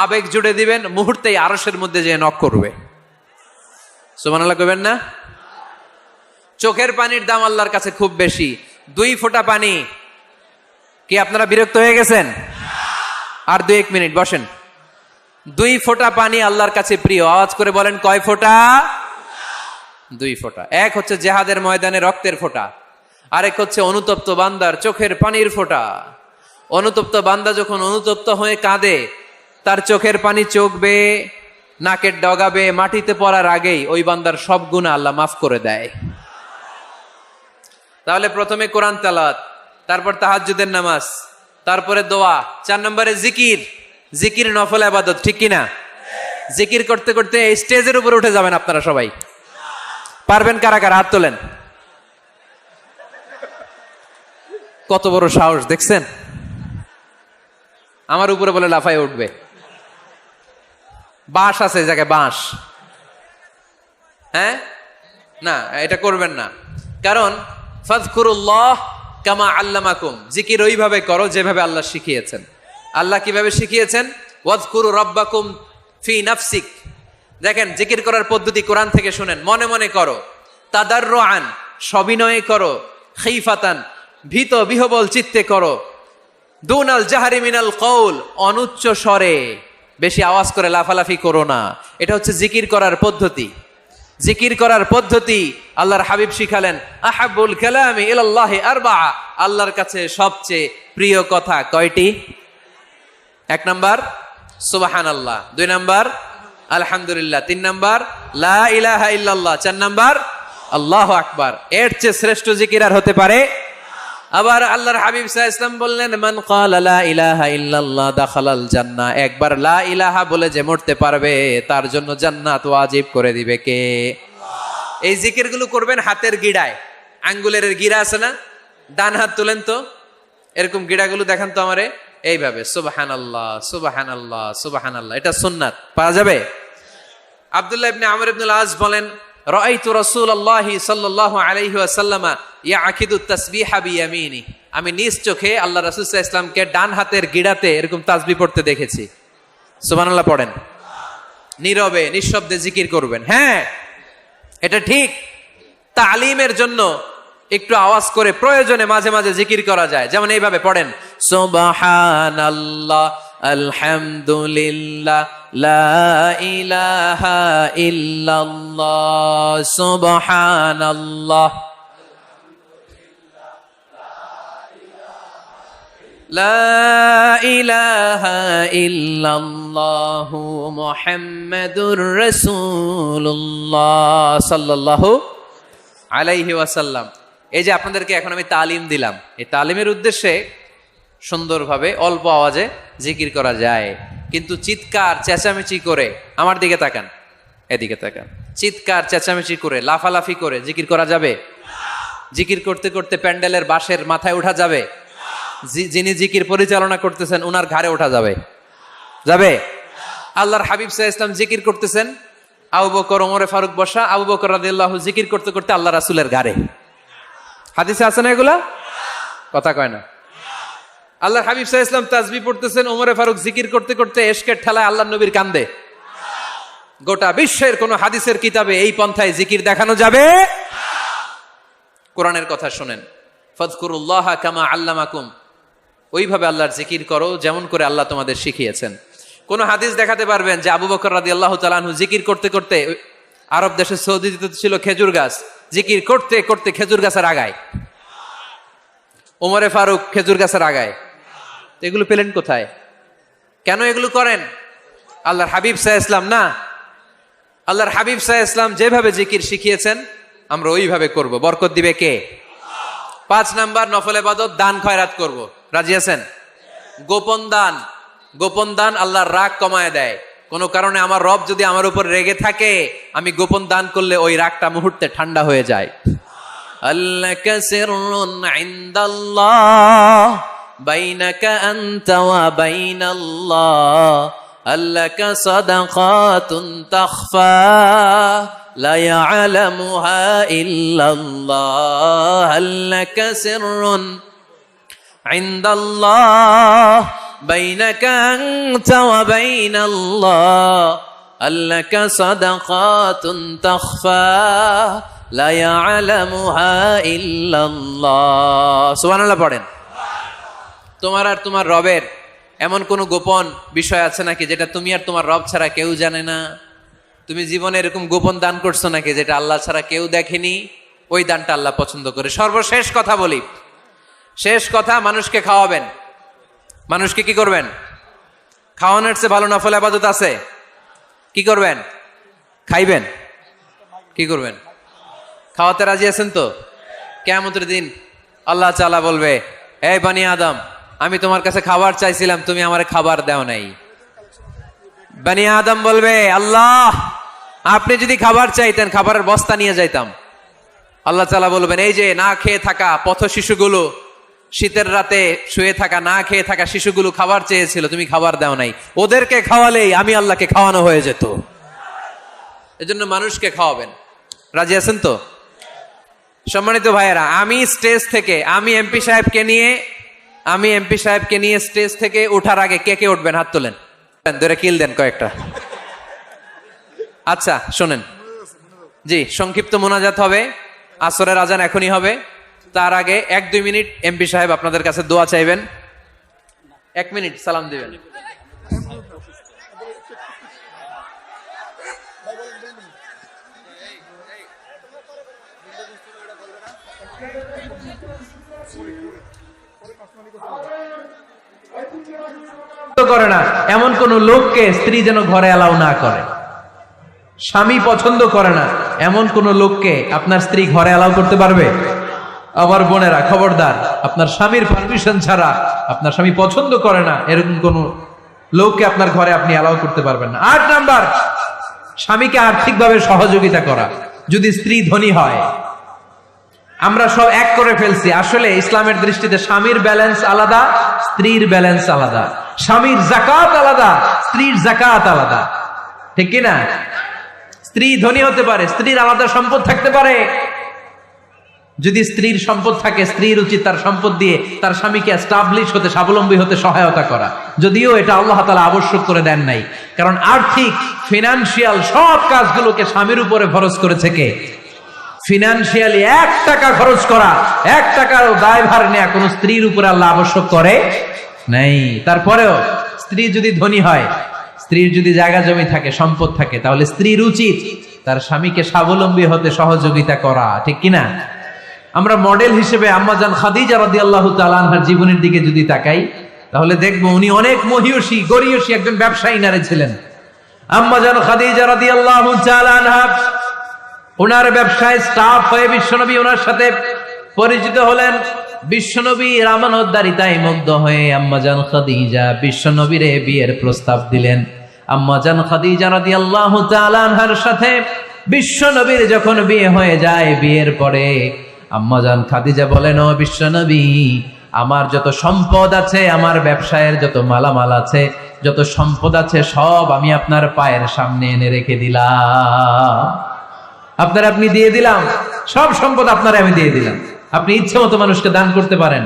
Speaker 1: আবেগ জুড়ে দিবেন, মুহূর্তেই আরশের মধ্যে যে নক করবে। সুবহানাল্লাহ কইবেন না? চোখের পানির দাম আল্লাহর কাছে খুব বেশি। 2 ফোঁটা পানি। কি আপনারা বিরক্ত হয়ে গেছেন? আর 2-1 মিনিট বসেন। 2 ফোঁটা পানি আল্লাহর কাছে প্রিয়। আওয়াজ করে বলেন কয় ফোঁটা? 2 ফোঁটা। এক হচ্ছে জিহাদের ময়দানে রক্তের ফোঁটা, আরেক হচ্ছে অনুতপ্ত বান্দার চোখের পানির ফোঁটা। অনুতপ্ত বান্দা যখন অনুতপ্ত হয়ে কাঁদে, তার চোখের পানি চোখ বেয়ে নাকের ডগাবে মাটিতে পড়ার আগেই ওই বান্দার সব গুনাহ আল্লাহ মাফ করে দেয়। তাহলে প্রথমে কোরআন তেলাওয়াত, তারপর তাহাজ্জুদের নামাজ, তারপরে দোয়া, 4 নম্বরে জিকির। জিকির নফল ইবাদত, ঠিক কিনা? জিকির করতে করতে এই স্টেজের উপরে উঠে যাবেন আপনারা সবাই। পারবেন কারা কারা? হাত তোলেন। কত বড় সাহস দেখছেন? আমার উপরে বলে লাফায় উঠবে। বাঁশ আছে এই জায়গায়, বাঁশ। হ্যাঁ, না এটা করবেন না, কারণ ফাযকুরুল্লাহ কামা আল্লামাকুম, জিকির ওইভাবে করো যেভাবে আল্লাহ শিখিয়েছেন। আল্লাহ কিভাবে শিখিয়েছেন? ওয়াযকুরু রাব্বাকুম ফি নাফসিক। দেখেন জিকির করার পদ্ধতি কোরআন থেকে শুনেন। মনে মনে করো, তাদাররুআন সবিনয়ে করো, খাইফাতান ভীত বিহবল চিত্তে করো, দুনাল জাহারি মিনাল কওল, অনুচ্চ স্বরে, বেশি আওয়াজ করে লাফালাফি করো না। এটা হচ্ছে জিকির করার পদ্ধতি। জিকির করার পদ্ধতি আল্লাহর হাবিব শিখালেন, আহাব্বুল কালামি ইলাল্লাহি আরবাআ, আল্লাহর কাছে সবচেয়ে প্রিয় কথা কয়টি? 1 নাম্বার সুবহানাল্লাহ, 2 নাম্বার আলহামদুলিল্লাহ, 3 নাম্বার লা ইলাহা ইল্লাল্লাহ, 4 নাম্বার আল্লাহু আকবার। এর চেয়ে শ্রেষ্ঠ জিকির আর হতে পারে? আবার আল্লাহর হাবিব সাল্লাল্লাহু আলাইহি ওয়াসাল্লাম বললেন, মান ক্বালা লা ইলাহা ইল্লাল্লাহ দাখালাল জান্নাহ, একবার লা ইলাহা বলে যে মরতে পারবে তার জন্য জান্নাত ওয়াজিব করে দিবে কে? আল্লাহ। এই জিকিরগুলো করবেন হাতের গিড়ায়, আঙ্গুলের গিড়া আছে না, ডান হাত তুলেন তো, এরকম গিড়াগুলো দেখান তো আমারে, এইভাবে সুবহানাল্লাহ সুবহানাল্লাহ সুবহানাল্লাহ, এটা সুন্নাত, পাওয়া যাবে? আব্দুল্লাহ ইবনে আমর ইবনুল আস বলেন, রাআইতু রাসূলুল্লাহি সাল্লাল্লাহু আলাইহি ওয়াসাল্লাম ইয়াকিদু তাসবিহা বিয়ামিনি, আমি নিজ চোখে আল্লাহ রাসূল সাল্লাল্লাহু আলাইহি ওয়াসাল্লামকে ডান হাতের গিড়াতে এরকম তাসবিহ পড়তে দেখেছি। সুবহানাল্লাহ পড়েন, নীরবে নিঃশব্দে জিকির করবেন। হ্যাঁ, এটা ঠিক। তালিমের জন্য একটু আওয়াজ করে প্রয়োজনে মাঝে মাঝে জিকির করা যায়, যেমন এইভাবে পড়েন, সুবহানাল্লাহ আলহামদুলিল্লাহ লা ইলাহা ইল্লাল্লাহ সুবহানাল্লাহ লা ইলাহা ইল্লাল্লাহ মুহাম্মাদুর রাসূলুল্লাহ সাল্লাল্লাহু আলাইহি ওয়াসাল্লাম। এই যে আপনাদেরকে এখন আমি তালিম দিলাম, এই তালিমের উদ্দেশ্যে সুন্দরভাবে অল্প আওয়াজে জিকির করা যায়, কিন্তু চিৎকার চেঁচামেচি করে, আমার দিকে তাকান, এদিকে তাকান, চিৎকার চেঁচামেচি করে লাফালাফি করে জিকির করা যাবে? জিকির করতে করতে প্যান্ডেলের বাঁশের মাথায় ওঠা যাবে? যিনি জিকির পরিচালনা করতেছেন ওনার ঘাড়ে ওঠা যাবে? যাবে? আল্লাহর হাবিব সাল্লাল্লাহু আলাইহি ওয়াসাল্লাম জিকির করতেছেন, আবু বকর ওমরে ফারুক বসা, আবু বকর রাদিয়াল্লাহু জিকির করতে করতে আল্লাহ রাসূলের ঘাড়ে। হাদিসে আছে না এগুলা? কথা কয় না। আল্লাহর হাবিব সাল্লাল্লাহু আলাইহি ওয়াসাল্লাম তাসবিহ পড়তেছেন, ওমরে ফারুক জিকির করতে করতে ইশকের ঠেলায় আল্লাহর নবীর কান্দে। গোটা বিশ্বের কোন হাদিসের কিতাবে এই পন্থায় জিকির দেখানো যাবে? কোরআনের কথা শুনেন, ফাযকুরুল্লাহ কামা আল্লামাকুম, ওইভাবে আল্লাহর জিকির করো যেমন করে আল্লাহ তোমাদের শিখিয়েছেন। কোন হাদিস দেখাতে পারবেন যে আবু বকর রাদিয়াল্লাহু তাআলা আনহু জিকির করতে করতে, আরব দেশে সৌদিতে ছিল খেজুর গাছ, জিকির করতে করতে খেজুর গাছের আগায়, ওমরে ফারুক খেজুর গাছের আগায়, এগুলো পেলেন কোথায়? কেন এগুলো করেন? আল্লাহর হাবিব সাল্লাল্লাহু আলাইহি ওয়াসাল্লাম না, আল্লাহর হাবিব সাল্লাল্লাহু আলাইহি ওয়াসাল্লাম যেভাবে জিকির শিখিয়েছেন আমরা ওইভাবে করব। বরকত দিবে কে? 5 নাম্বার নফল ইবাদত, দান খয়রাত করব। রাজি আছেন? গোপন দান, গোপন দান আল্লাহর রাগ কমায় দেয়। কোনো কারণে আমার রব যদি আমার উপর রেগে থাকে, আমি গোপন দান করলে ওই রাগটা মুহূর্তে ঠান্ডা হয়ে যায়। আল্লাকা সিররুন ইনদাল্লাহ বাইনাকা আনতা ওয়া বাইনাল্লাহ, আল্লাকা সাদাকাতুন তাখফা লা ইয়ালামুহা ইল্লাল্লাহ, আল্লাকা সিররুন ইনদাল্লাহ বাইনাকা আনতা ওয়া বাইনাল্লাহ, আল্লাকা সাদাকাতুন তাখফা লা ইয়ালামুহা ইল্লাল্লাহ। সুবহানাল্লাহ পড়েন। তোমার আর তোমার রবের এমন কোন গোপন বিষয় আছে নাকি যেটা তুমি আর তোমার রব ছাড়া কেউ জানে না? তুমি জীবনে এরকম গোপন দান করছো নাকি যেটা আল্লাহ ছাড়া কেউ দেখেনি? ওই দানটা আল্লাহ পছন্দ করে। সর্বশেষ কথা বলি, শেষ কথা, মানুষকে খাওয়াবেন। মানুষকে কি করবেন? খাওয়ানোর চেয়ে ভালো নফল ইবাদত আছে? কি করবেন? খাইবেন। কি করবেন? খাওয়াতে রাজি আছেন তো? কিয়ামতের দিন আল্লাহ তাআলা বলবে, এই বনি আদম, আমি তোমার কাছে খাবার চাইছিলাম, তুমি আমারে খাবার দাও নাই। বনি আদম বলবে, আল্লাহ আপনি যদি খাবার চাইতেন খাবারের বস্তা নিয়ে যাইতাম। আল্লাহ তাআলা বলবেন, এই যে না খেয়ে থাকা পথ শিশুগুলো, শীতের রাতে শুয়ে থাকা না খেয়ে থাকা শিশুগুলো খাবার চেয়েছিল, তুমি খাবার দাও নাই, ওদেরকে খাওয়ালেই আমি আল্লাহকে খাওয়ানো হয়ে যেত। এজন্য মানুষকে খাওয়াবেন। রাজি আছেন তো? সম্মানিত ভাইয়েরা, আমি স্টেজ থেকে, আমি এমপি সাহেবকে নিয়ে স্টেজ থেকে ওঠার আগে কে কে উঠবেন? হাত তোলেন, ধরে কিল দেন কয়েকটা। আচ্ছা শোনেন, জি সংক্ষিপ্ত মোনাজাত হবে, আসরের আজান এখনই হবে, তার আগে 1-2 মিনিট এমপি সাহেব আপনাদের কাছে দোয়া চাইবেন। 1 মিনিট সালাম দিবেন। করে না এমন কোন লোককে স্ত্রী যেন ঘরে অ্যালাউ না করে। স্বামী পছন্দ করে না এমন কোন লোককে আপনার স্ত্রী ঘরে অ্যালাউ করতে পারবে? আমার বোনেরা খবরদার, আপনার স্বামীর পারমিশন ছাড়া, আপনার স্বামী পছন্দ করে না এরকম কোন লোককে আপনার ঘরে আপনি অ্যালাউ করতে পারবেন না। 8 নাম্বার, স্বামীকে আর্থিকভাবে সহযোগিতা করা। যদি স্ত্রী ধনী হয়, আমরা সব এক করে ফেলছি, আসলে ইসলামের দৃষ্টিতে স্বামীর ব্যালেন্স আলাদা, স্ত্রীর ব্যালেন্স আলাদা। স্বামীর যাকাত আলাদা, স্ত্রীর যাকাত আলাদা, ঠিক কিনা? স্ত্রী ধনী হতে পারে, স্ত্রীর আলাদা সম্পদ থাকতে পারে। যদি স্ত্রীর সম্পদ থাকে, স্ত্রীর উচিত তার সম্পদ দিয়ে তার স্বামীকে এস্টাবলিশ হতে, স্বাবলম্বী হতে সহায়তা করা। যদিও এটা আল্লাহ তাআলা আবশ্যক করে দেন নাই, কারণ আর্থিক ফিনান্সিয়াল সব কাজগুলোকে স্বামীর উপরে খরচ করেছে কে? ফিনান্সিয়ালি 1 টাকা খরচ করা, 1 টাকার দায়ভার নেওয়া কোন স্ত্রীর উপরে আল্লাহ আবশ্যক করে নাই। তারপরেও স্ত্রী যদি ধনী হয়, স্ত্রীর যদি জায়গা জমি থাকে, সম্পদ থাকে, তাহলে স্ত্রীর উচিত তার স্বামীকে স্বাবলম্বী হতে সহযোগিতা করা, ঠিক কিনা? আমরা মডেল হিসেবে আম্মাজান খাদিজা রাদিয়াল্লাহু তাআলা আনহার জীবনের দিকে যদি তাকাই, তাহলে দেখবো উনি অনেক মহিয়সী গরিয়সী একজন ব্যবসায়ী নারী ছিলেন। আম্মাজান খাদিজা রাদিয়াল্লাহু তাআলা আনহা ওনার ব্যবসায় স্টাফ হয়ে বিশ্বনবী ওনার সাথে পরিচিত হলেন। বিশ্বনবীর আমানতদারিতায় মুগ্ধ হয়ে আম্মাজান খাদিজা বিশ্বনবীরে বিয়ের প্রস্তাব দিলেন। আম্মাজান খাদিজা রাদিয়াল্লাহু তাআলা আনহার সাথে বিশ্বনবীর যখন বিয়ে হয়ে যায়, বিয়ের পরে আম্মাজান খাদিজা বলেন, ও বিশ্বনবী, আমার যত সম্পদ আছে, আমার ব্যবসায়ের যত মালামাল আছে, যত সম্পদ আছে, সব আমি আপনার পায়ের সামনে এনে রেখে দিলাম। আপনি দিয়ে দিলাম, সব সম্পদ আপনারে আমি দিয়ে দিলাম। আপনি ইচ্ছে মতো মানুষকে দান করতে পারেন,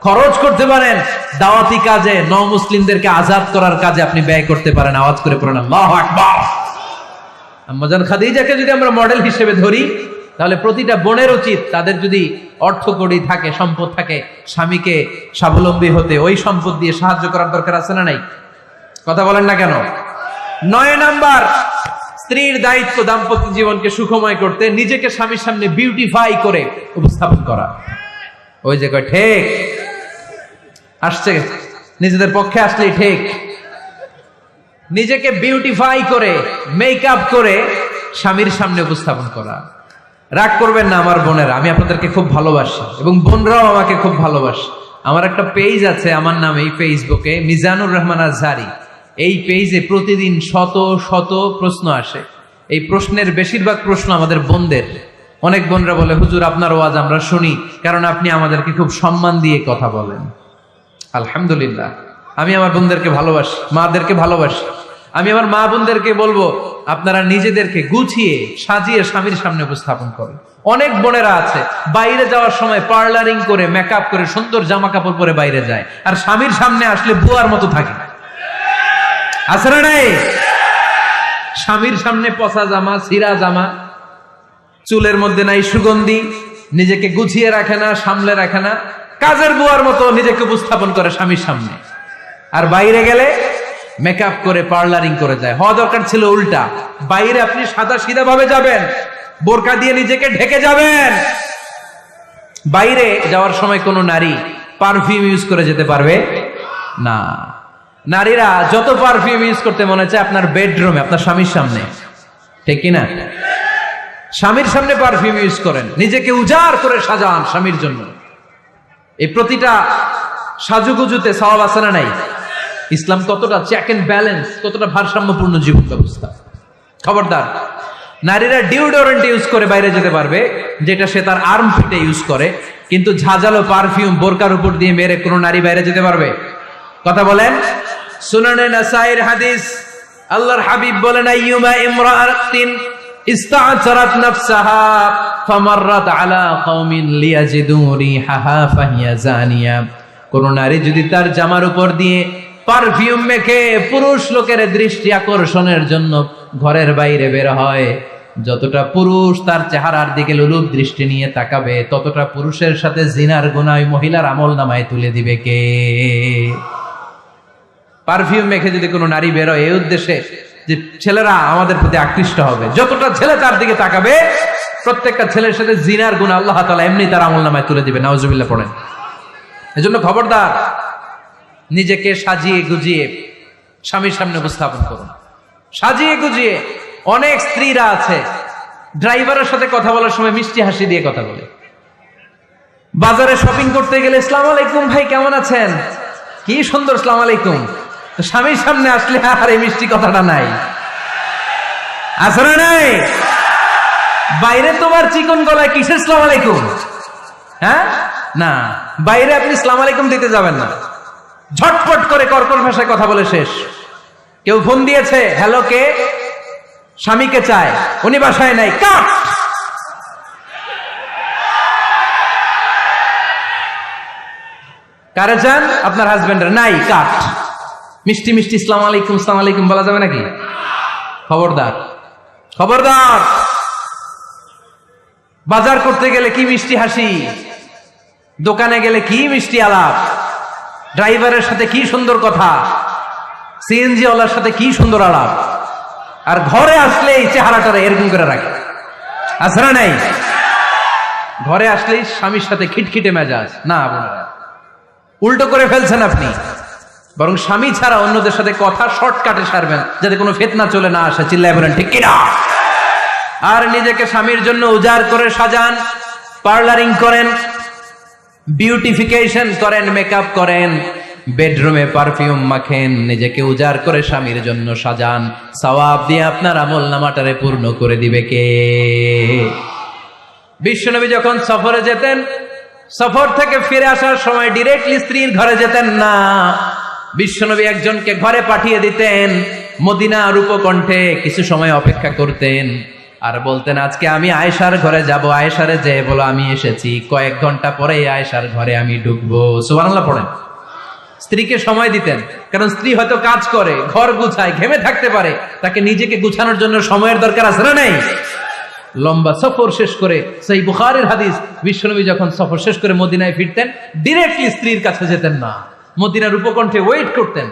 Speaker 1: খরচ করতে পারেন, দাওয়াতি কাজে, মুসলিমদেরকে আজাদ করার কাজে আপনি ব্যয় করতে পারেন। আওয়াজ করে পড়েন আল্লাহু আকবার। আম্মাজান খাদিজাকে যদি আমরা মডেল হিসেবে ধরি, তাহলে প্রতিটা বোনের উচিত তাদের যদি অর্থকড়ি থাকে, সম্পদ থাকে, স্বামীকে স্বাবলম্বী হতে ওই সম্পদ দিয়ে সাহায্য করার দরকার আছে না নাই? কথা বলেন না কেন? 9 নাম্বার, স্ত্রীর দায়িত্ব দাম্পত্য জীবনকে সুখময় করতে নিজেকে স্বামীর সামনে বিউটিফাই করে উপস্থাপন করা। ওই যে কয় ঠিক আসছে, নিজেদের পক্ষে আসলেই ঠিক। নিজেকে বিউটিফাই করে, মেকআপ করে স্বামীর সামনে উপস্থাপন করা। রাগ করবেন না আমার বোনেরা, আমি আপনাদেরকে খুব ভালোবাসি এবং বোনরাও আমাকে খুব ভালোবাসে। আমার একটা পেজ আছে আমার নামে, এই ফেসবুকে মিজানুর রহমান আজহারি। এই পেজে প্রতিদিন শত শত প্রশ্ন আসে। এই প্রশ্নের বেশিরভাগ প্রশ্ন আমাদের বোনদের। অনেক বোনরা বলে, হুজুর আপনার ওয়াজ আমরা শুনি, কারণ আপনি আমাদেরকে খুব সম্মান দিয়ে কথা বলেন। আলহামদুলিল্লাহ, আমি আমার বোনদেরকে ভালোবাসি, মাদেরকে ভালোবাসি। আমি আমার মা বোনদেরকে বলবো, আপনারা নিজেদেরকে গুছিয়ে সাজিয়ে স্বামীর সামনে উপস্থাপন করেন। অনেক বোনেরা আছে বাইরে যাওয়ার সময় পার্লারিং করে, মেকআপ করে, সুন্দর জামা কাপড় পরে বাইরে যায়, আর স্বামীর সামনে আসলে বুয়ার মতো থাকে। আছে না নাই? স্বামীর সামনে পচা জামা, ছিঁড়া জামা, চুলের মধ্যে নাই সুগন্ধি, নিজেকে গুছিয়ে রাখে না, সামলে রাখে না, কাজের বুয়ার মতো নিজেকে উপস্থাপন করে স্বামীর সামনে। আর বাইরে গেলে মেকআপ করে, পার্লারিং করে যায়। হওয়া দরকার ছিল উল্টা, বাইরে আপনি সাদা সিধা ভাবে যাবেন, বোরকা দিয়ে নিজেকে ঢেকে যাবেন। বাইরে যাওয়ার সময় কোনো নারী পারফিউম ইউজ করে যেতে পারবে না। নারীরা যত পারফিউম ইউজ করতে মনে চায় আপনার বেডরুমে, আপনার স্বামীর সামনে, ঠিক কিনা? স্বামীর সামনে পারফিউম ইউজ করেন, নিজেকে উজাড় করে সাজান স্বামীর জন্য। এই প্রতিটা সাজুগুজুতে সওয়াব আছে না নাই? ইসলাম কতটা চেক এন্ড ব্যালেন্স, কতটা ভারসাম্যপূর্ণ জীবন ব্যবস্থা। খবরদার, নারীরা ডিওডোরেন্ট ইউজ করে বাইরে যেতে পারবে, যেটা সে তার আর্মপিটে ইউজ করে, কিন্তু ঝাঁঝালো পারফিউম বোরকার উপর দিয়ে মেরে কোনো নারী বাইরে যেতে পারবে? কথা বলেন। সুনানে নাসাইর হাদিস, আল্লাহর হাবিব বলেন, আইয়ুমা ইমরাআতিন ইস্তা'সারাত নাফসাহা ফামাররাত আলা কওমিন লিয়াজিদু রিহাহা ফাহিয়া জানিয়া। কোন নারী যদি তার জামার উপর দিয়ে পারফিউম মেখে পুরুষ লোকের দৃষ্টি আকর্ষণের জন্য ঘরের বাইরে বের হয়, যতটা পুরুষ তার চেহারার দিকে লোলুপ দৃষ্টি নিয়ে তাকাবে, ততটা পুরুষের সাথে জিনার গুনাহ ওই মহিলার আমল নামায় তুলে দিবে কে? পারফিউম মেখে যদি কোনো নারী বেরোয় এই উদ্দেশ্যে যে ছেলেরা আমাদের প্রতি আকৃষ্ট হবে, যতটা ছেলে তার দিকে তাকাবে প্রত্যেকটা ছেলের সাথে জিনার গুণ আল্লাহ তাআলা এমনি তার আমলনামায় তুলে দিবে। নাউজুবিল্লাহ পড়েন। এজন্য খবরদার, নিজেকে সাজিয়ে গুজিয়ে স্বামীর সামনে উপস্থাপন করুন। সাজিয়ে গুজিয়ে অনেক স্ত্রীরা আছে ড্রাইভারের সাথে কথা বলার সময় মিষ্টি হাসি দিয়ে কথা বলে। বাজারে শপিং করতে গেলে আসসালামু আলাইকুম ভাই কেমন আছেন, কি সুন্দর আসসালামু আলাইকুম। স্বামীর সামনে আসলে আর এই মিষ্টি কথাটা নাই, আছে না নাই? বাইরে তোমার চিকন গলায় কিসের আসসালামু আলাইকুম? হ্যাঁ না, বাইরে আপনি আসসালামু আলাইকুম দিতে যাবেন না, ঝটপট করে কর্কশ ভাষায় কথা বলে শেষ। কেউ ফোন দিয়েছে, হ্যালো কে? স্বামীকে চায়, উনি বাসায় নাই, কাট। কারে চান? আপনার হাজবেন্ডের, নাই, কাট। মিষ্টি মিষ্টি আসসালামু আলাইকুম আসসালামু আলাইকুম বলা যাবে নাকি? খবরদার, খবরদার। বাজার করতে গেলে কি মিষ্টি হাসি, দোকানে গেলে কি মিষ্টি আলাপ, ড্রাইভারের সাথে কি সুন্দর কথা, সিএনজি ওয়ালার সাথে কি সুন্দর আলাপ, আর ঘরে আসলেই চেহারাটা এরকম করে রাখে, আছে না নাই? ঘরে আসলেই স্বামীর সাথে খিটখিটে মেজাজ। না বোনেরা, উল্টো করে ফেলছেন আপনি। বরং স্বামী ছাড়া অন্যদের সাথে কথা শর্টকাটে সারবেন, যাতে কোনো ফিতনা চলে না আসে। চিল্লায় বলেন ঠিক কিনা? আর নিজেকে স্বামীর জন্য উজাড় করে সাজান, পার্লারিং করেন, বিউটিফিকেশন করেন, মেকআপ করেন, বেডরুমে পারফিউম মাখেন, নিজেকে উজাড় করে স্বামীর জন্য সাজান। সওয়াব দিয়ে আপনার আমল নামাটারে পূর্ণ করে দিবে কে? বিশ্বনবী যখন সফরে যেতেন, সফর থেকে ফিরে আসার সময় ডিরেক্টলি স্ত্রীর ঘরে যেতেন না। বিশ্বনবী একজনকে ঘরে পাঠিয়ে দিতেন, মদিনার উপকণ্ঠে কিছু সময় অপেক্ষা করতেন আর বলতেন আজকে আমি আয়েশার ঘরে যাব, আয়েশারে যে বলো আমি এসেছি। কয়েক ঘন্টা পরে আয়েশার ঘরে আমি ঢুকবো। সুবহানাল্লাহ পড়েন। স্ত্রীকে সময় দিতেন, কারণ স্ত্রী হয়তো কাজ করে, ঘর গুছায়, ঘেমে থাকতে পারে, তাকে নিজেকে গুছানোর জন্য সময়ের দরকার আছে না নেই? লম্বা সফর শেষ করে, সেই বুখারীর হাদিস, বিশ্বনবী যখন সফর শেষ করে মদিনায় ফিরতেন, ডিরেক্টলি স্ত্রীর কাছে যেতেন না, মদিনার উপকণ্ঠে ওয়েট করতেন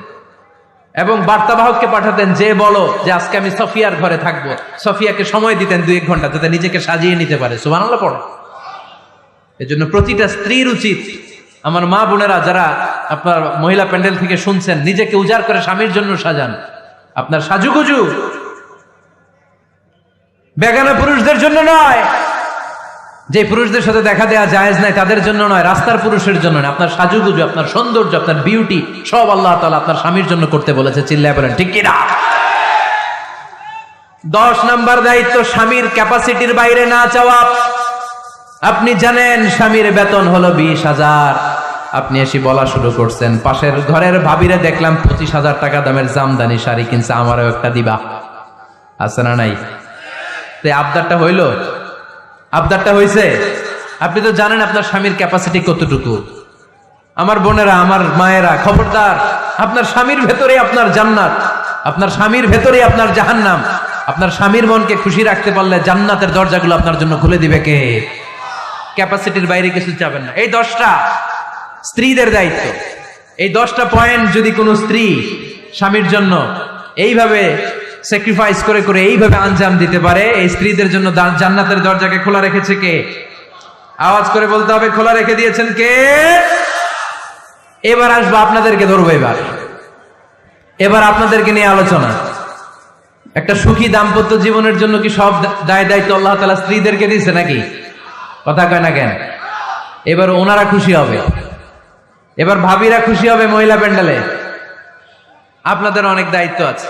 Speaker 1: এবং বার্তাবাহককে পাঠাতেন যে বলো যে আজকে আমি সফিয়ার ঘরে থাকবো। সফিয়াকে সময় দিতেন 2-1 ঘন্টা, যাতে নিজেকে সাজিয়ে নিতে পারে। সুবহানাল্লাহ পড়ে। এজন্য প্রতিটা স্ত্রীর উচিত, আমার মা বোনেরা যারা আপনার মহিলা প্যান্ডেল থেকে শুনছেন, নিজেকে উজাড় করে স্বামীর জন্য সাজান। আপনার সাজুগুজু বেগানা পুরুষদের জন্য নয়, যে পুরুষদের সাথে দেখা দেওয়া জায়েজ নাই তাদের জন্য নয়, রাস্তার পুরুষের জন্য নয়। আপনার সাজুগুজু, আপনার সৌন্দর্য, আপনার বিউটি সব আল্লাহ তাআলা আপনার স্বামীর জন্য করতে বলেছে। চিল্লায় বলেন ঠিক কিনা? 10 নাম্বার দায়িত্ব, স্বামীর ক্যাপাসিটির বাইরে না চাওয়া। আপনি জানেন স্বামীর বেতন হলো 20,000, আপনি এসে বলা শুরু করছেন, পাশের ঘরের ভাবিরে দেখলাম 25,000 টাকা দামের জামদানি শাড়ি কিনছে, আমারও একটা দিবা। আছে না নাই? আবদারটা হইল? আবদারটা হইছে? আপনি তো জানেন আপনার স্বামীর ক্যাপাসিটি কতটুকু। আমার বোনেরা, আমার মায়েরা, খবরদার, আপনার স্বামীর ভেতরে আপনার জান্নাত, আপনার স্বামীর ভেতরে আপনার জাহান্নাম। আপনার স্বামীর মনকে খুশি রাখতে পারলে জান্নাতের দরজাগুলো আপনার জন্য খুলে দিবে কে? ক্যাপাসিটির বাইরে কিছু চাবেন না। এই 10টা স্ত্রীদের দায়িত্ব। এই 10টা পয়েন্ট যদি কোনো স্ত্রী স্বামীর জন্য এইভাবে স্যাক্রিফাইস করে করে এইভাবে আঞ্জাম দিতে পারে, এই স্ত্রীদের জন্য জান্নাতের দরজাকে খোলা রেখেছে কে? আওয়াজ করে বলতে হবে, খোলা রেখে দিয়েছেন কে? এবার আসবো, আপনাদেরকে ধরবো। এবার আপনাদেরকে নিয়ে আলোচনা। একটা সুখী দাম্পত্য জীবনের জন্য কি সব দায় দায়িত্ব আল্লাহ তাআলা স্ত্রীদেরকে দিয়েছে নাকি? কথা কয় না কেন? এবার ওনারা খুশি হবে, এবার ভাবিরা খুশি হবে মহিলা প্যান্ডেলে। আপনাদের অনেক দায়িত্ব আছে,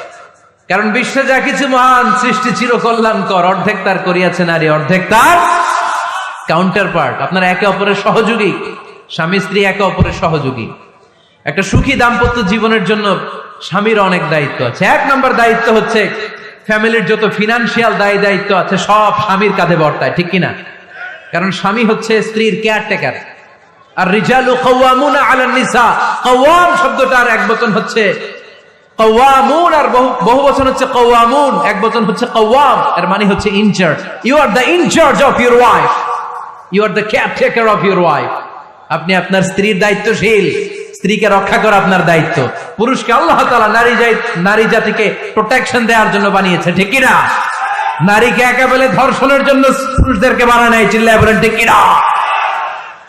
Speaker 1: কারণ বিশ্বে যা কিছু মহান সৃষ্টি চিরকল্যাণকর, অর্ধেক তার করিয়াছে নারী, অর্ধেক তার কাউন্টার পার্ট। আপনারা একে অপরের সহযোগী, স্বামী স্ত্রী একে অপরের সহযোগী। একটা সুখী দাম্পত্য জীবনের জন্য স্বামীর অনেক দায়িত্ব আছে। 1 নম্বর দায়িত্ব হচ্ছে ফ্যামিলির যত ফিনান্সিয়াল দায়িত্ব আছে সব স্বামীর কাঁধে বর্তায়, ঠিক কিনা? কারণ স্বামী হচ্ছে স্ত্রীর কেয়ারটেকার। আর রিজালু কাওয়ামুনা আলান নিসা, কাওয়াম শব্দটার এক বচন হচ্ছে কাওয়ামুন, আর বহু বচন হচ্ছে কাওয়ামুন, এক বচন হচ্ছে কাওয়াম। এর মানে হচ্ছে in charge. You are the in charge of your wife, you are the caretaker of your wife. আপনি আপনার স্ত্রীর দায়িত্বশীল, স্ত্রীকে রক্ষা করা আপনার দায়িত্ব। পুরুষকে আল্লাহ তাআলা নারী জাতিকে প্রোটেকশন দেওয়ার জন্য বানিয়েছে, ঠিক কিনা? নারীকে একেবারে ধর্ষণের জন্য পুরুষদেরকে বানানো নাই, চিল্লায় বলেন ঠিক কিনা?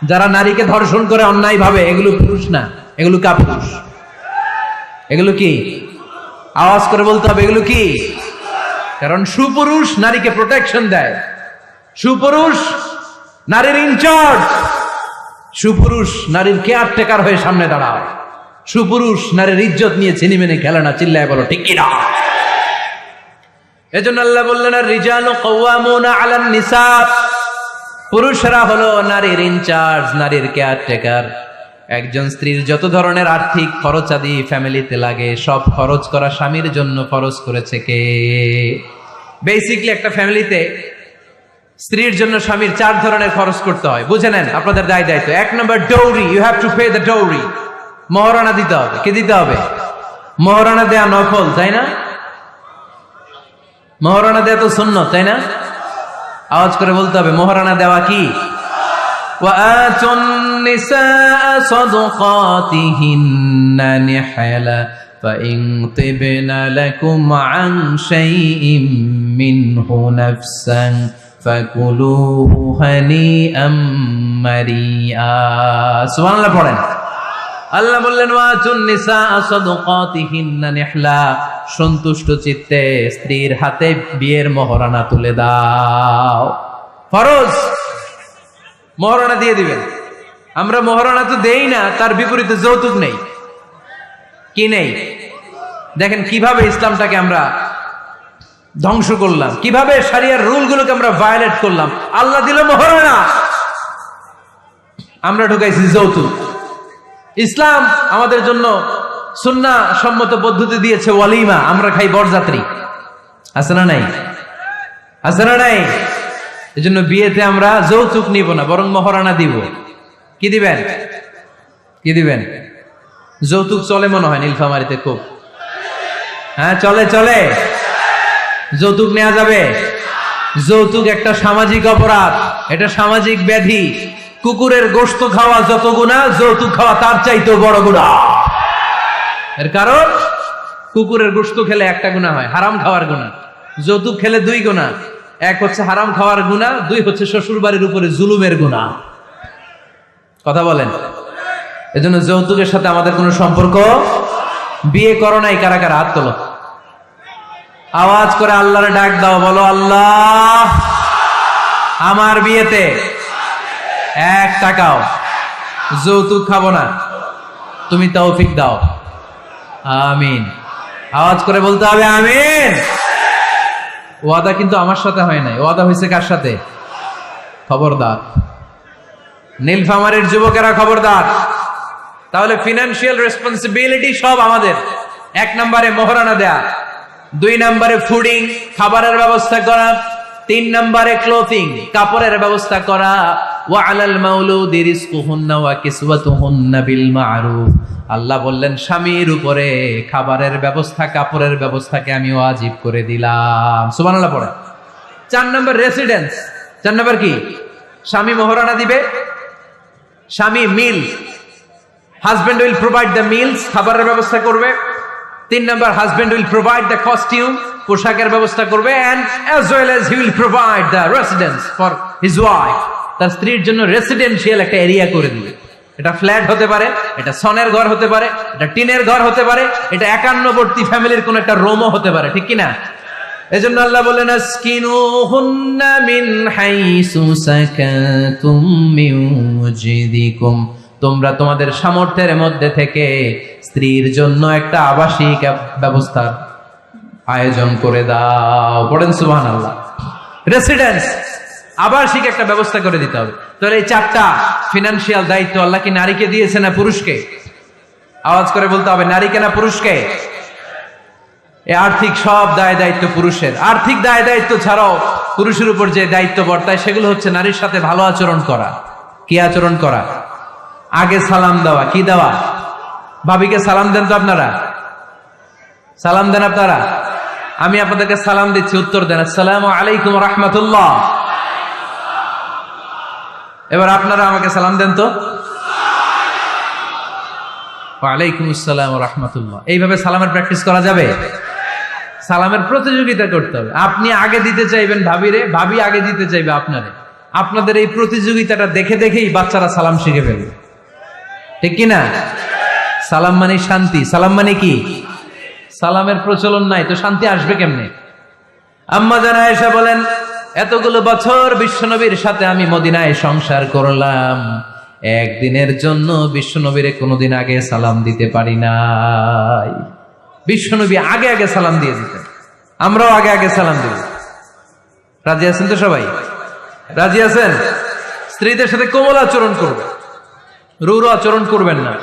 Speaker 1: যারা নারীকে ধর্ষণ করে অন্যায় ভাবে, এগুলো পুরুষ না, এগুলো কাপুরুষ। এগুলো কি? আওয়াজ করে বলতে হবে, এগুলো কি? কারণ সুপুরুষ নারীকে প্রোটেকশন দেয়, সুপুরুষ নারীর ইনচার্জ, সুপুরুষ নারীর কেয়ারটেকার হয়ে সামনে দাঁড়ায়, সুপুরুষ নারীর ইজ্জত নিয়ে ছিনিমিনি খেলে না, চিল্লায় বলো ঠিক কিনা? এজন্য আল্লাহ বললেন আর রিজালু কাওয়ামুনা আলান নিসা, পুরুষরা হলো নারীর ইনচার্জ, নারীর কেয়ারটেকার। একজন স্ত্রীর যত ধরনের আর্থিক খরচাদি ফ্যামিলিতে লাগে, সব খরচ করা স্বামীর জন্য ফরজ করেছে কে? বেসিক্যালি একটা ফ্যামিলিতে স্ত্রীর জন্য স্বামীর 4 ধরনের খরচ করতে হয়, বুঝে নেন আপনাদের দায়িত্ব। 1 নম্বর dowry, you have to pay the dowry, মহারণা দিতে হবে। কি দিতে হবে? মহারণা দেয়া নফল, তাই না? মহারণা দেয়া তো সুন্নত, তাই না? আওয়াজ করে বলতে হবে, মহারণা দেওয়া কি? وآتوا النساء صدقاتهن نحلا فإن طبن لكم عن شيء منه نفسا فكلوه هنيئا مريئا। সুবহানাল্লাহ পড়েন। আল্লাহ বললেন ওয়াতুন নিসা সাদকাতিহিন্না নিহলা, সন্তুষ্ট চিত্তে স্ত্রীর হাতে বিয়ের মহারণা তুলে দাও। ফরজ, মহারণা দিয়ে দিবেন। আমরা মহারণা তো দেই না, তার বিপরীতে যৌতুক নেই। কি নেই? দেখেন কিভাবে ইসলামটাকে আমরা ধ্বংস করলাম, কিভাবে শরিয়ার রুলগুলোকে আমরা ভায়োলেট করলাম। আল্লাহ দিল মহারণা, আমরা ঢুকাইছি যৌতুক। ইসলাম আমাদের জন্য সুন্নাহ সম্মত পদ্ধতি দিয়েছে ওয়ালিমা, আমরা খাই বরযাত্রী। আছে না নাই? আছে না নাই? এজন্য বিয়েতে আমরা যৌতুক নিব না, বরং মহারণা দিব। কি দিবেন? কি দিবেন? যৌতুক চলে মনে হয় নীলফামারীতে খুব। হ্যাঁ চলে, চলে। যৌতুক নেওয়া যাবে? যৌতুক একটা সামাজিক অপরাধ, এটা সামাজিক ব্যাধি। কুকুরের গোশত খাওয়া যত গুনাহ, যৌতুক খাওয়া তার চাইতেও বড় গুনাহ। এর কারণ কুকুরের গোশত খেলে একটা গুনাহ হয়, হারাম খাওয়ার গুনাহ। যৌতুক খেলে 2 গুনাহ, 1 হচ্ছে হারাম খাওয়ার গুনাহ, 2 হচ্ছে শ্বশুর বাড়ির উপরে জুলুমের গুনাহ। কথা বলেন। এজন্য যৌতুকের সাথে আমাদের কোনো সম্পর্ক। বিয়ে করো নাই কারা কারা? হাত তোলো। আওয়াজ করে আল্লাহর ডাক দাও, বলো আল্লাহ আমার বিয়েতে 1 টাকাও যৌতুক খাবো না, তুমি তৌফিক দাও। আমিন। আওয়াজ করে বলতে হবে আমিন। ওয়াদা কিন্তু আমার সাথে হয় নাই, ওয়াদা হয়েছে কার সাথে? খবরদার নীলফামারীর যুবকেরা, খবরদার। তাহলে ফিনান্সিয়াল রেসপন্সিবিলিটি সব আমাদের। 1 নম্বরে মহারণা দেয়া, 2 নম্বরে ফুডিং, খাবারের ব্যবস্থা করা, 3 নম্বরে ক্লোথিং, কাপড়ের ব্যবস্থা করা। ওয়া আলাল মাউলুদি রিজকুহুন্না ওয়া কিসওয়াতুহুন্না বিল মা'রুফ। আল্লাহ বললেন স্বামীর উপরে খাবারের ব্যবস্থা, কাপড়ের ব্যবস্থাকে আমি ওয়াজিব করে দিলাম। সুবহানাল্লাহ পড়ে। 4 নম্বর রেসিডেন্স। 4 নম্বর কি? স্বামী মহারণা দিবে, স্বামী meal, husband will provide the meals, খাবারের ব্যবস্থা করবে। 3 নম্বর husband will provide the costume, পোশাকের ব্যবস্থা করবে। And as well as he will provide the residence for his wife. তার স্ত্রীর জন্য রেসিডেন্সিয়াল একটা এরিয়া করে দিবে। এটা ফ্ল্যাট হতে পারে, এটা সনের ঘর হতে পারে, এটা টিনের ঘর হতে পারে, এটা একান্নবর্তী ফ্যামিলির কোন একটা রুমও হতে পারে, ঠিক কিনা? এজন্য আল্লাহ বলেন আসকিনুহুন্না মিন হাইসু সাকাতুম মিন ওয়াজদিকুম, তোমরা তোমাদের সামর্থ্যের মধ্যে থেকে স্ত্রীর জন্য একটা আবাসিক ব্যবস্থার আয়োজন করে দাও। পড়েন সুবহানাল্লাহ। রেসিডেন্স, আবাসিক একটা ব্যবস্থা করে দিতে হবে। তাহলে এই 4টা ফিনান্সিয়াল দায়িত্ব আল্লাহ কি নারীকে দিয়েছে না পুরুষকে? আওয়াজ করে বলতে হবে, নারীকে না পুরুষকে? এই আর্থিক সব দায় দায়িত্ব পুরুষের। আর্থিক দায় দায়িত্ব ছাড়াও পুরুষের উপর যে দায়িত্ব বর্তায় সেগুলো হচ্ছে নারীর সাথে ভালো আচরণ করা। কি আচরণ করা? আগে সালাম দেওয়া। কি দেওয়া? ভাবিকে সালাম দেন তো আপনারা? সালাম দেন আপনারা? আমি আপনাদেরকে সালাম দিচ্ছি, উত্তর দেন আসসালামু আলাইকুম ওয়া রাহমাতুল্লাহ। এবার আপনারা আমাকে সালাম দেন তো। ওয়ালাইকুম আসসালাম ওয়া রাহমাতুল্লাহ। এইভাবে সালামের প্র্যাকটিস করা যাবে? সালামের প্রতিযোগিতা করতে হবে। আপনি আগে দিতে চাইবেন ভাবিরে, ভাবি আগে দিতে চাইবে আপনারে। আপনাদের এই প্রতিযোগিতাটা দেখে দেখেই বাচ্চারা সালাম শিখে ফেলবে, ঠিক কিনা? সালাম মানে শান্তি। সালাম মানে কি? সালামের প্রচলন নাই তো শান্তি আসবে কেমনে? আম্মা জান আয়েশা বলেন, এতগুলো বছর বিশ্বনবীর সাথে আমি মদিনায় সংসার করলাম, একদিনের জন্য বিশ্বনবীরে কোনোদিন আগে সালাম দিতে পারি নাই। বিশ্বনবী আগে আগে সালাম দিয়ে দিতেন, আমরাও আগে আগে সালাম দিব। রাজি আছেন তো সবাই? রাজি আছেন? স্ত্রীদের সাথে কোমল আচরণ করবেন, রূঢ় আচরণ করবেন না।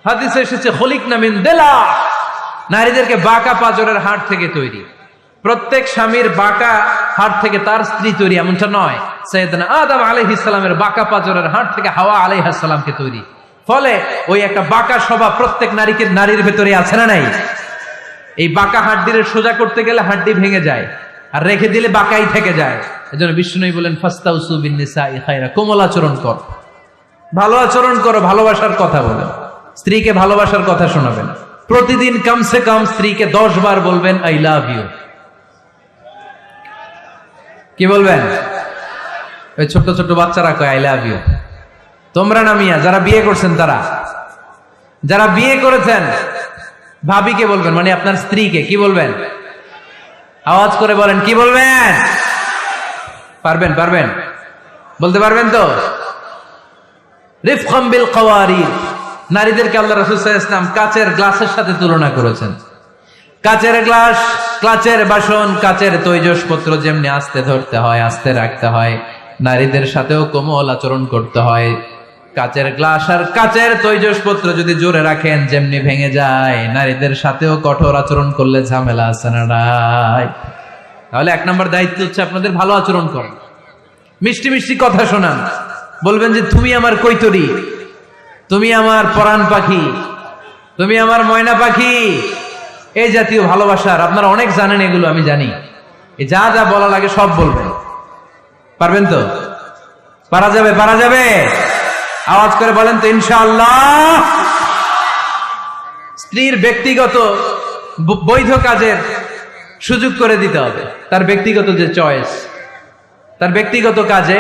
Speaker 1: হাদিসে এসেছে খলিকনা মিন দিলা, নারীদেরকে বাঁকা পাঁজরের হাড় থেকে তৈরি। প্রত্যেক স্বামীর বাঁকা হাড় থেকে তার স্ত্রী তৈরি এমনটা নয়। সাইয়েদনা আদম আলাইহিস সালামের বাঁকা পাঁজরের হাড় থেকে হাওয়া আলাইহিস সালামকে তৈরি। ফলে ওই একটা বাঁকা স্বভাব প্রত্যেক নারীর ভেতরে আছে না নাই? এই বাঁকা হাড্ডির সোজা করতে গেলে হাড্ডি ভেঙে যায়, আর রেখে দিলে বাঁকাই থেকে যায়। এজন্য বিষ্ণু বলেন ফাস্তাউসু বিন নিসাই খায়রা, কোমল আচরণ কর, ভালো আচরণ করো, ভালোবাসার কথা বলেন, স্ত্রীকে ভালোবাসার কথা শোনাবেন। প্রতিদিন কমসে কম স্ত্রীকে 10 বার বলবেন আই লাভ ইউ। কি বলবেন? ওই ছোট ছোট বাচ্চারা কয় আই লাভ ইউ। তোমরা না মিয়া, যারা বিয়ে করছেন তারা, যারা বিয়ে করেছেন ভাবিকে বলবেন, মানে আপনার স্ত্রীকে কি বলবেন? আওয়াজ করে বলেন, কি বলবেন? পারবেন? পারবেন? বলতে পারবেন তো? রিফকাম বিল কাওয়ারির, নারীদেরকে আল্লাহ রাসূল সাল্লাল্লাহু আলাইহি ওয়াসাল্লাম কাচের গ্লাসের সাথে তুলনা করেছেন। কাচের গ্লাস, কাচের বাসন, কাচের তৈজসপত্র যেমনি আস্তে ধরতে হয়, আস্তে রাখতে হয়, নারীদের সাথেও কোমল আচরণ করতে হয়। কাচের গ্লাস আর কাচের তৈজসপত্র যদি জোরে রাখেন যেমনি ভেঙে যায়, নারীদের সাথেও কঠোর আচরণ করলে ঝামেলা আছে না নাই? তাহলে 1 নম্বর দায়িত্ব হচ্ছে আপনাদের ভালো আচরণ করেন, মিষ্টি মিষ্টি কথা শোনান, বলবেন যে তুমি আমার কৈতরী, তুমি আমার পরাণ পাখি, তুমি আমার ময়না পাখি। এই জাতীয় ভালোবাসার আপনারা অনেক জানেন, এগুলো আমি জানি। এই যা যা বলা লাগে সব বলবেন। পারবেন তো? পারা যাবে? পারা যাবে? আওয়াজ করে বলেন তো ইনশাআল্লাহ। স্ত্রীর ব্যক্তিগত বৈধ কাজের সুযোগ করে দিতে হবে। তার ব্যক্তিগত যে চয়েস, তার ব্যক্তিগত কাজে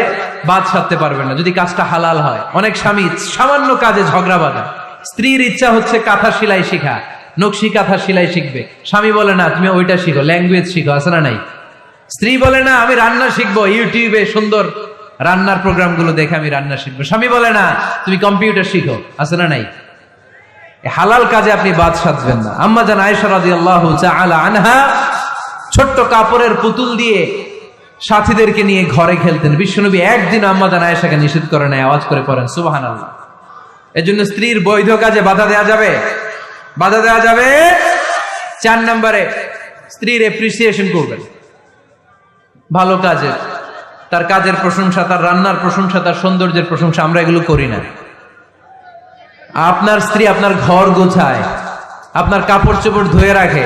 Speaker 1: বাদ সাধতে পারবেন না যদি কাজটা হালাল হয়। অনেক স্বামী সামান্য কাজে ঝগড়া বাঁধে। স্ত্রীর ইচ্ছা হচ্ছে কাঁথা সেলাই শিখা, নকশি কাঁথা সেলাই শিখবে, স্বামী বলে না তুমি ওইটা শিখো, ল্যাঙ্গুয়েজ শিখো, আছে না নাই? স্ত্রী বলে না আমি রান্না শিখবো, ইউটিউবে সুন্দর রান্নার প্রোগ্রামগুলো দেখে আমি রান্না শিখবো, স্বামী বলে না তুমি কম্পিউটার শিখো, আছে না নাই? হালাল কাজে আপনি বাদ সাধবেন না। আম্মা জান আয়েশা রাদিয়াল্লাহু তাআলা আনহা ছোট্ট কাপড়ের পুতুল দিয়ে সাথীদেরকে নিয়ে ঘরে খেলতেন। বিশ্বনবী একদিন আম্মা জান আয়েশাকে নিষেধ করে নাই। আওয়াজ করে পড়েন সুবহানাল্লাহ। এজন্য স্ত্রীর বৈধ কাজে বাধা দেওয়া যাবে? বাধা দেওয়া যাবে। 4 নম্বরে স্ত্রীর এপ্রিসিয়েশন করবেন, ভালো কাজের, তার কাজের প্রশংসা, তার রান্নার প্রশংসা, তার সৌন্দর্যের প্রশংসা। আমরা এগুলো করি না। আপনার স্ত্রী আপনার ঘর গোছায়, আপনার কাপড় চোপড় ধুয়ে রাখে,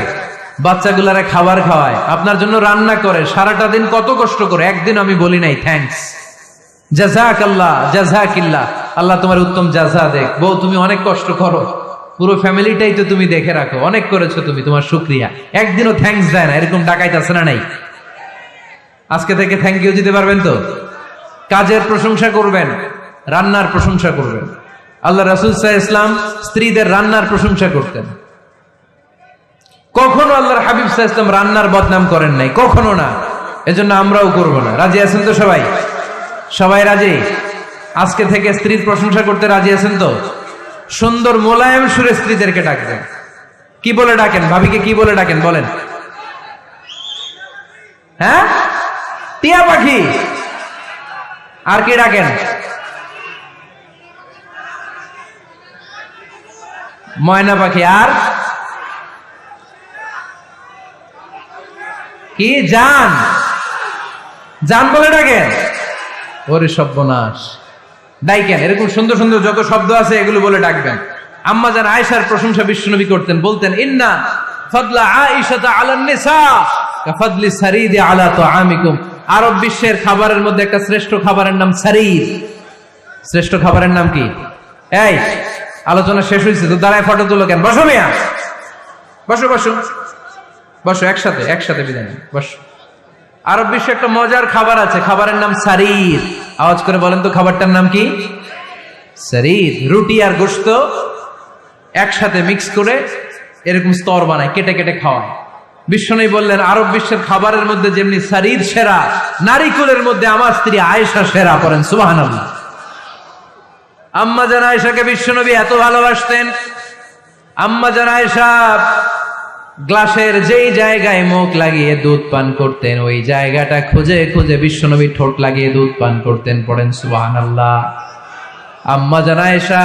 Speaker 1: বাচ্চাগুলারে খাবার খাওয়ায়, আপনার জন্য রান্না করে, সারাটা দিন কত কষ্ট করে। একদিন আমি বলি নাই থ্যাঙ্কস, জাযাকাল্লাহ, জাযাকিল্লাহ, আল্লাহ তোমার উত্তম জাযা দেখ। বউ তুমি অনেক কষ্ট করো, পুরো ফ্যামিলিটাই তো তুমি দেখে রাখো, অনেক করেছো তুমি, তোমার শুকরিয়া। একদিনও থ্যাঙ্কস দেয় না, এরকম ডাকাইত আছে না নাই? আজকে থেকে থ্যাংক ইউ দিতে পারবেন তো? কাজের প্রশংসা করবেন, রান্নার প্রশংসা করবেন। আল্লাহ রাসূল সাল্লাল্লাহু আলাইহি ওয়াসাল্লাম স্ত্রীদের রান্নার প্রশংসা করতেন। কখনো আল্লাহর হাবিব সাল্লাল্লাহু আলাইহি ওয়াসাল্লাম রান্নার বদনাম করেন নাই, কখনো না। এজন্য আমরাও করব না। রাজি আছেন তো সবাই? সবাই রাজি? আজকে থেকে স্ত্রীর প্রশংসা করতে রাজি আছেন তো? সুন্দর মোলায়েম সুরে স্ত্রীদেরকে ডাকবেন। কি বলে ডাকেন? ভাবিকে কি বলে ডাকেন বলেন? হ্যাঁ, টিয়া পাখি। আর কি ডাকেন? ময়না পাখি। আর কি? জান। জান বলে ডাকেন? ওরে সর্বনাশ, ডাইকেন। এরকম সুন্দর সুন্দর যত শব্দ আছে এগুলো বলে ডাকবেন। আম্মা জান আয়েশার প্রশংসা বিশ্বনবী করতেন, বলতেন ইন্না ফাদলা আয়েশাতা আলান নিসা কাফাদলি সারিদি আলা তুআমিকুম। আরব বিশ্বের খাবারের মধ্যে একটা শ্রেষ্ঠ খাবারের নাম সারিদ। শ্রেষ্ঠ খাবারের নাম কি? এই আলোচনা শেষ হয়েছে তো দাঁড়ায় ফটো তুলো কেন? বসো মিয়া, বসো বসো বসো, একসাথে একসাথে বিদায় নিন, বসো। আরব বিশ্বে একটা মজার খাবার আছে, খাবারের নাম সারির। আওয়াজ করে বলেন তো খাবারটার নাম কি? সারির। রুটি আর গোশত একসাথে মিক্স করে এরকম স্তর বানায়, কেটে কেটে খাওয়ায়। বিশ্বনবী বললেন আরব বিশ্বের খাবারের মধ্যে যেমনি সারির সেরা, নারিকুলের মধ্যে আমার স্ত্রী আয়েশা সেরা। করেন সুবহানাল্লাহ। আম্মা জান আয়েশাকে বিশ্বনবী এত ভালোবাসতেন, আম্মা জান আয়েশা গ্লাসের যেই জায়গায় মুখ লাগিয়ে দুধ পান করতেন ওই জায়গাটা খুঁজে খুঁজে বিশ্বনবী ঠোঁট লাগিয়ে দুধ পান করতেন। পড়েন সুবহানাল্লাহ। আম্মা জান আয়েশা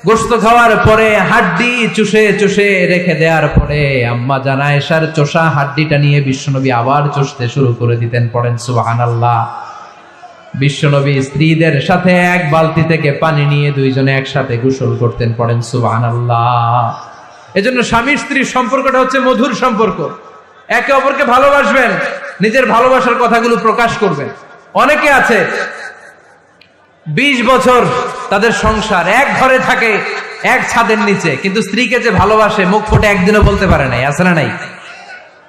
Speaker 1: গোশত খাওয়ার পরে হাড্ডি চুষে চুষে রেখে দেওয়ার পরে আম্মা জান আয়েশার চোষা হাড্ডিটা নিয়ে বিশ্বনবী আবার চুষতে শুরু করে দিতেন। পড়েন সুবহানাল্লাহ। বিশ্বনবী স্ত্রীদের সাথে এক বালতি থেকে পানি নিয়ে দুইজনে একসাথে গোসল করতেন। পড়েন সুবহানাল্লাহ। এজন্য স্বামী স্ত্রীর সম্পর্কটা হচ্ছে মধুর সম্পর্ক। একে অপরকে ভালোবাসবেন, নিজের ভালোবাসার কথাগুলো প্রকাশ করবেন। অনেকে আছে 20 বছর তাদের সংসার, এক ঘরে থাকে, এক ছাদের নিচে, কিন্তু স্ত্রীকে যে ভালোবাসে মুখ ফুটে একদিনও বলতে পারে নাই। আছে না নাই?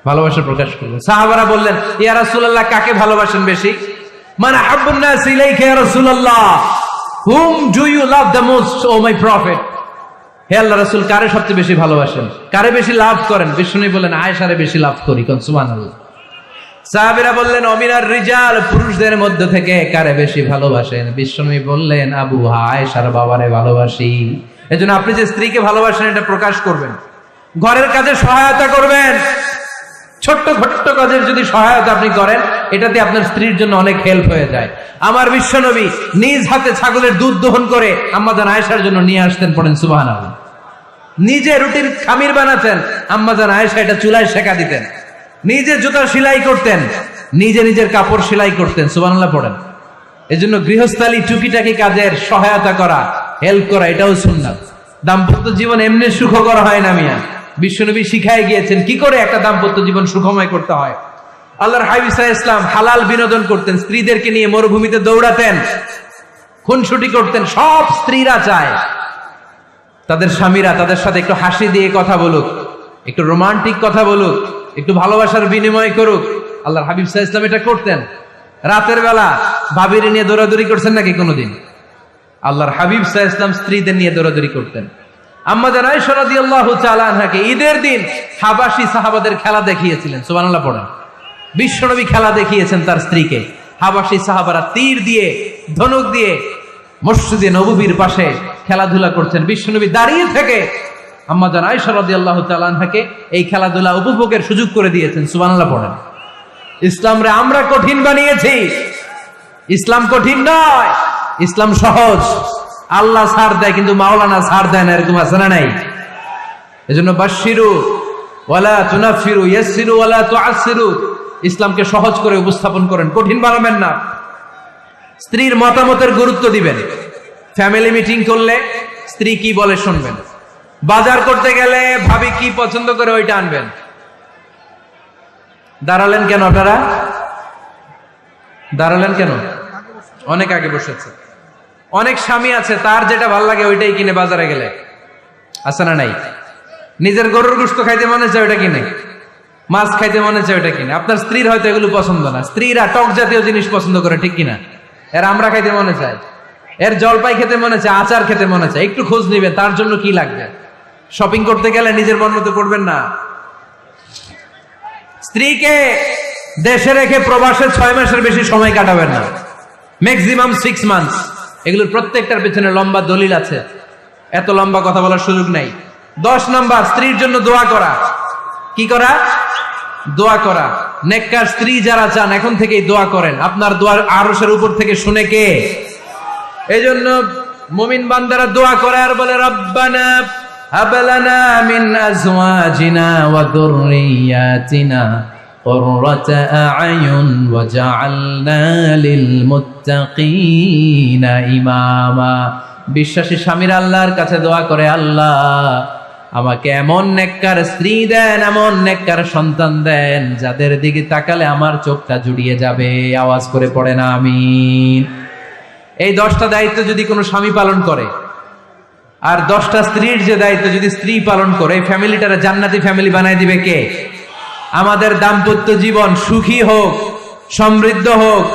Speaker 1: ভালোবাসা প্রকাশ করবে। সাহাবারা বললেন ইয়া রাসূলুল্লাহ, কাকে ভালোবাসেন বেশি? মান আহাব্বুন নাস ইলাইকা ইয়া রাসূলুল্লাহ, whom do you love the most, O my prophet? হে আল্লাহ রাসূল, কারে সবচেয়ে বেশি ভালোবাসেন, কারে বেশি লাভ করেন? বিশ্বনবী বললেন আয়েশারে বেশি লাভ করি। কোন সুবহানাল্লাহ। সাহাবীরা বললেন অমিনার রিজাল, পুরুষদের মধ্যে থেকে কারে বেশি ভালোবাসেন? বিশ্বনবী বললেন আবু আয়েশার বাবারে ভালোবাসি। এজন্য আপনি যে স্ত্রীকে ভালোবাসেন এটা প্রকাশ করবেন, ঘরের কাজে সহায়তা করবেন। ছোট্ট ছোট্ট কাজের যদি সহায়তা আপনি করেন, এটাতে আপনার স্ত্রীর জন্য অনেক হেল্প হয়ে যায়। আমার বিশ্বনবী নিজ হাতে ছাগলের দুধ দহন করে আম্মা জান আয়েশার জন্য নিয়ে আসতেন। পড়েন সুবহানাল্লাহ। নিজে রুটির খামির বানাতেন, আম্মা জান আয়েশা এটা চুলায় সেকা দিতেন। নিজে জুতা সেলাই করতেন, নিজে নিজের কাপড় সেলাই করতেন। সুবহানাল্লাহ পড়েন। এজন্য গৃহস্থালী টুকিটাকি কাজের সহায়তা করা, হেল্প করা, এটাও সুন্নাত। দাম্পত্য জীবন এমনি সুখকর হয় না মিয়া। বিশ্বনবী শিখায় গিয়েছেন কি করে একটা দাম্পত্য জীবন সুখময় করতে হয়। আল্লাহর হাবিব সাল্লাল্লাহু আলাইহি ওয়াসাল্লাম হালাল বিনোদন করতেন, স্ত্রীদেরকে নিয়ে মরুভূমিতে দৌড়াতেন, খুনসুটি করতেন। সব স্ত্রীরা চায় তাদের স্বামীরা তাদের সাথে একটু হাসি দিয়ে কথা বলুক, একটু রোমান্টিক কথা বলুক, একটু ভালোবাসার বিনিময় করুক। আল্লাহর হাবিব সাল্লাল্লাহু আলাইহি ওয়াসাল্লাম এটা করতেন। রাতের বেলা ভাবির নিয়ে দৌড়াদৌড়ি করছেন নাকি কোনোদিন? আল্লাহর হাবিব সাল্লাল্লাহু আলাইহি ওয়াসাল্লাম স্ত্রীদের নিয়ে দৌড়াদৌড়ি করতেন। আম্মা জান আয়েশা রাদিয়াল্লাহু তাআলা আনহাকে ঈদের দিন হাবাসী সাহাবাদের খেলা দেখিয়েছিলেন। সুবহানাল্লাহ পড়েন। বিশ্বনবী খেলা দেখিয়েছেন তার স্ত্রীকে। হাবাসী সাহাবারা তীর দিয়ে, ধনুক দিয়ে মসজিদে নববীর পাশে খেলাধুলা করছেন। বিশ্বনবী দাঁড়িয়ে থেকে আম্মা জান আয়েশা রাদিয়াল্লাহু তাআলা আনহাকে এই খেলাধুলা উপভোগের সুযোগ করে দিয়েছেন। সুবহানাল্লাহ পড়েন। ইসলামরে আমরা কঠিন বানিয়েছি। ইসলাম কঠিন নয়, ইসলাম সহজ। আল্লাহ ছাড় দেয় কিন্তু মাওলানা ছাড় দেয় না, এরকম আছে না নাই? এজন্য বাশশিরু ওয়ালা তুনাফিরু, ইয়াসসিরু ওয়ালা তুআসসিরু। ইসলামকে সহজ করে উপস্থাপন করেন, কঠিন বানাবেন না। স্ত্রীর মতামতের গুরুত্ব দিবেন। ফ্যামিলি মিটিং করলে স্ত্রী কি বলে শুনবেন। বাজার করতে গেলে ভাবি কি পছন্দ করে ওইটা আনবেন। দাঁড়ালেন কেন আপনারা? দাঁড়ালেন কেন? অনেক আগে বসেছে। অনেক স্বামী আছে তার যেটা ভাল লাগে ওইটাই কিনে বাজারে গেলে। আছে না নাই? নিজের গরুর গোশত খাইতে মনে চায় ওইটা কিনে, মাছ খাইতে মনে চায় ওইটা কিনে। আপনার স্ত্রীর হয়তো এগুলো পছন্দ না। স্ত্রীরা টক জাতীয় জিনিস পছন্দ করে, ঠিক কিনা? এর আমরা খাইতে মনে চায়, এর জলপাই খেতে মনে চায়, আচার খেতে মনে চায়। একটু খোঁজ নিবেন তার জন্য কি লাগবে। শপিং করতে গেলে নিজের মন মতো করবেন না। স্ত্রীকে দেশে রেখে প্রবাসে 6 মাসের বেশি সময় কাটাবেন না। Maximum 6 months. এগুলোর প্রত্যেকটার পেছনে লম্বা দলিল আছে, এত লম্বা কথা বলার সুযোগ নাই। 10 নাম্বার, স্ত্রীর জন্য দোয়া করা। কি করা? দোয়া করা। নেককার স্ত্রী যারা চান এখন থেকেই দোয়া করেন। আপনার দোয়ার আরশের উপর থেকে শুনে কে? এজন্য মুমিন বান্দারা দোয়া করে আর বলে রব্বানা হাব লানা মিন আজওয়াজিনা ওয়া যুররিয়াতিনা কুররাতা আ'য়ুন ওয়াজআলনা লিল মুত্তাকিনা ইমামা। বিশ্বাসী স্বামীরা আল্লাহর কাছে দোয়া করে, আল্লাহ আমাকে এমন নেককার স্ত্রী দেন, এমন নেককার সন্তান দেন যাদের দিকে তাকালে আমার চোখটা জুড়িয়ে যাবে। আওয়াজ করে পড়ে না আমিন। এই 10টা দায়িত্ব যদি কোনো স্বামী পালন করে, আর 10টা স্ত্রীর যে দায়িত্ব যদি স্ত্রী পালন করে, এই ফ্যামিলিটারে জান্নাতি ফ্যামিলি বানায় দিবে কে? আমাদের দাম্পত্য জীবন সুখী হোক, সমৃদ্ধ হোক,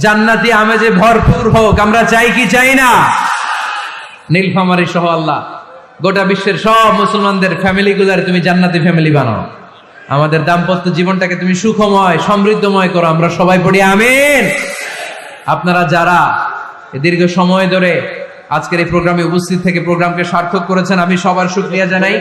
Speaker 1: জান্নাতি আমেজে ভরপুর হোক, আমরা চাই কি চাই না? নীলফামারী সহ আল্লাহ গোটা বিশ্বের সব মুসলমানদের ফ্যামিলি গুলার তুমি জান্নাতি ফ্যামিলি বানাও। আমাদের দাম্পত্য জীবনটাকে তুমি সুখময় সমৃদ্ধময় করো, আমরা সবাই পড়ি আমিন। আপনারা যারা দীর্ঘ সময় ধরে আজকের এই প্রোগ্রামে উপস্থিত থেকে প্রোগ্রামকে সার্থক করেছেন, আমি সবার শুকরিয়া জানাই।